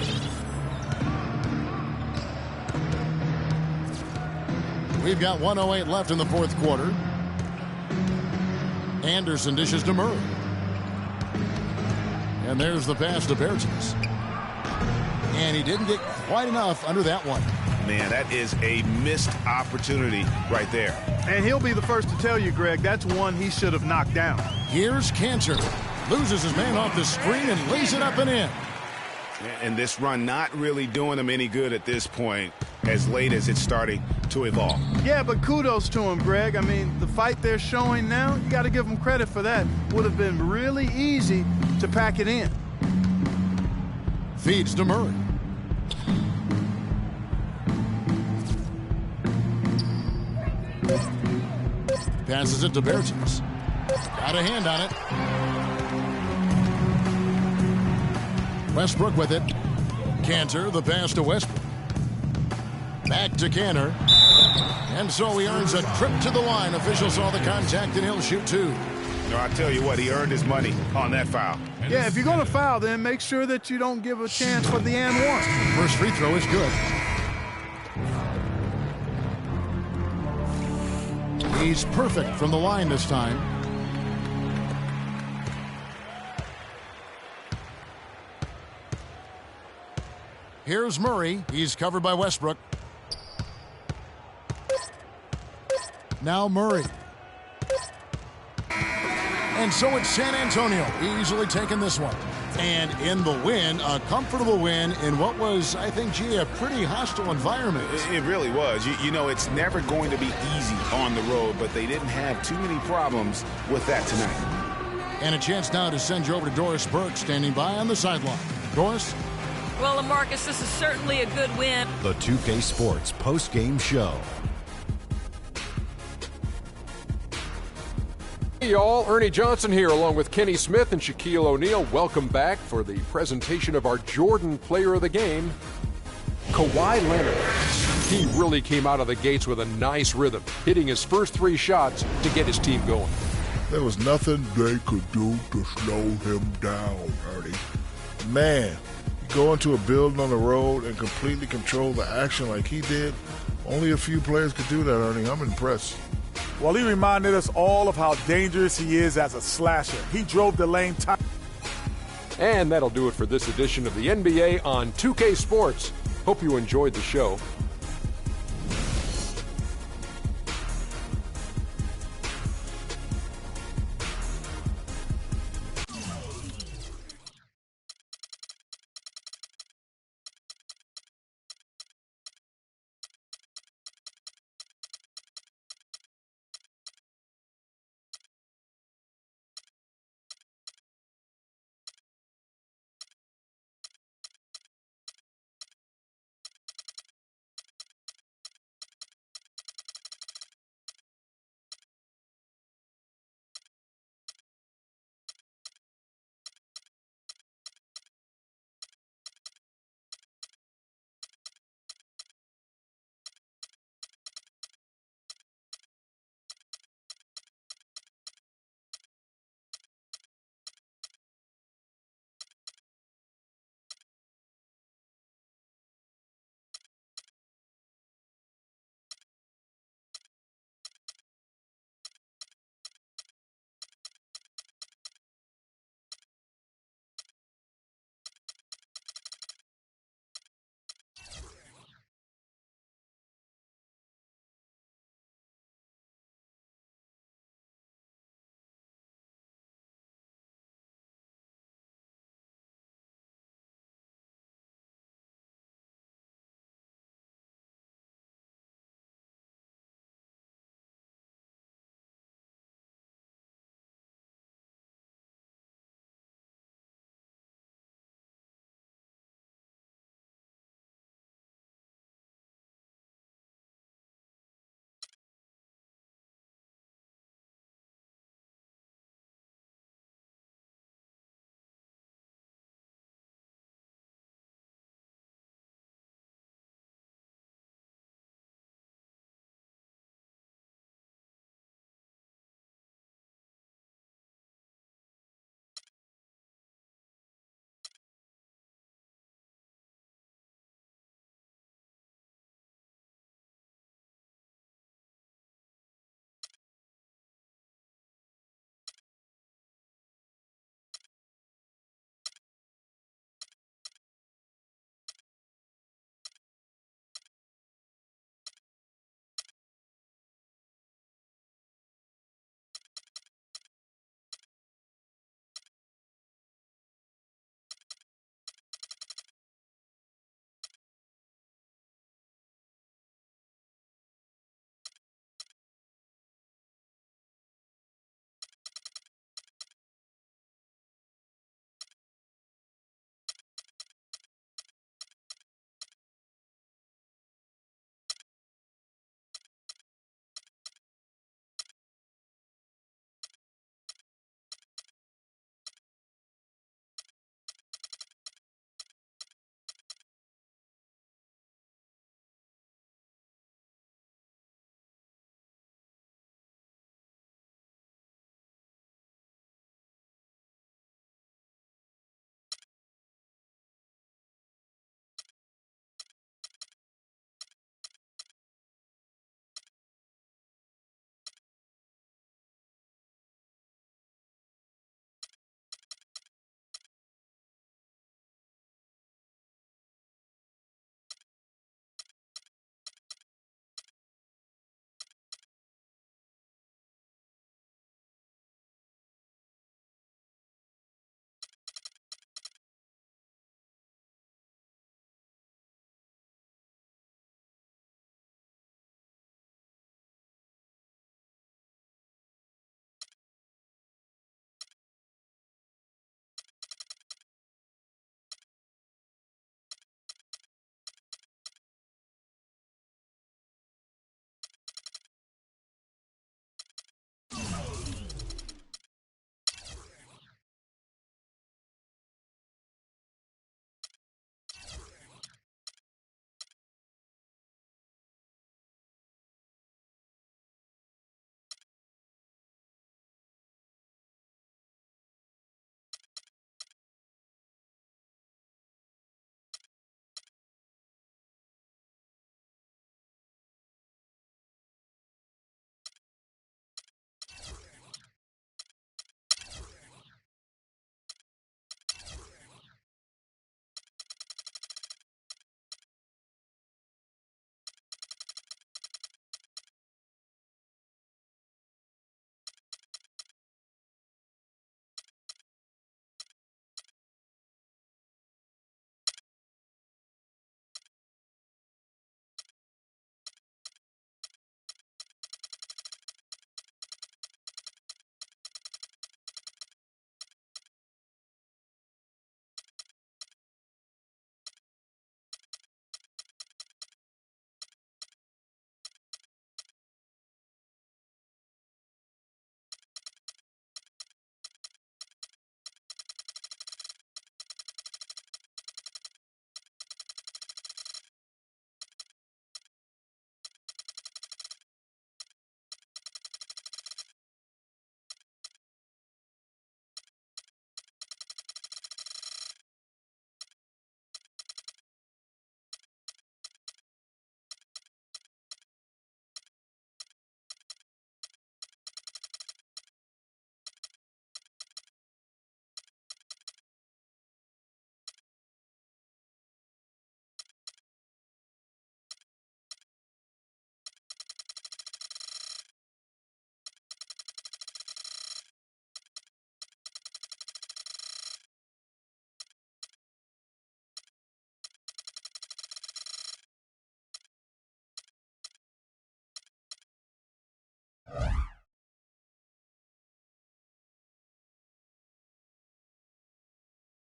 We've got 1:08 left in the fourth quarter. Anderson dishes to Murray. And there's the pass to Bertens. And he didn't get quite enough under that one. Man, that is a missed opportunity right there. And he'll be the first to tell you, Greg, that's one he should have knocked down. Here's Cantor. Loses his man off the screen and lays it up and in. And this run not really doing him any good at this point, as late as it's starting to evolve. Yeah, but kudos to him, Greg. I mean, the fight they're showing now, you got to give them credit for that. Would have been really easy to pack it in. Feeds to Murray. Passes it to Bertens. Got a hand on it. Westbrook with it. Cantor, the pass to Westbrook. Back to Cantor. And so he earns a trip to the line. Officials saw the contact and he'll shoot two. No, I tell you what, he earned his money on that foul. Yeah, if you're going to foul, then make sure that you don't give a chance for the and one. First free throw is good. He's perfect from the line this time. Here's Murray. He's covered by Westbrook. Now Murray. And so it's San Antonio easily taking this one. And in the win, a comfortable win in what was, I think, gee, a pretty hostile environment. It really was. You know, it's never going to be easy on the road, but they didn't have too many problems with that tonight. And a chance now to send you over to Doris Burke, standing by on the sideline. Doris? Well, LaMarcus, this is certainly a good win. The 2K Sports post-game show. Hey, y'all. Ernie Johnson here, along with Kenny Smith and Shaquille O'Neal. Welcome back for the presentation of our Jordan Player of the Game, Kawhi Leonard. He really came out of the gates with a nice rhythm, hitting his first three shots to get his team going. There was nothing they could do to slow him down, Ernie. Man, you go into a building on the road and completely control the action like he did. Only a few players could do that, Ernie. I'm impressed. Well, he reminded us all of how dangerous he is as a slasher. He drove the lane tight. And that'll do it for this edition of the NBA on 2K Sports. Hope you enjoyed the show.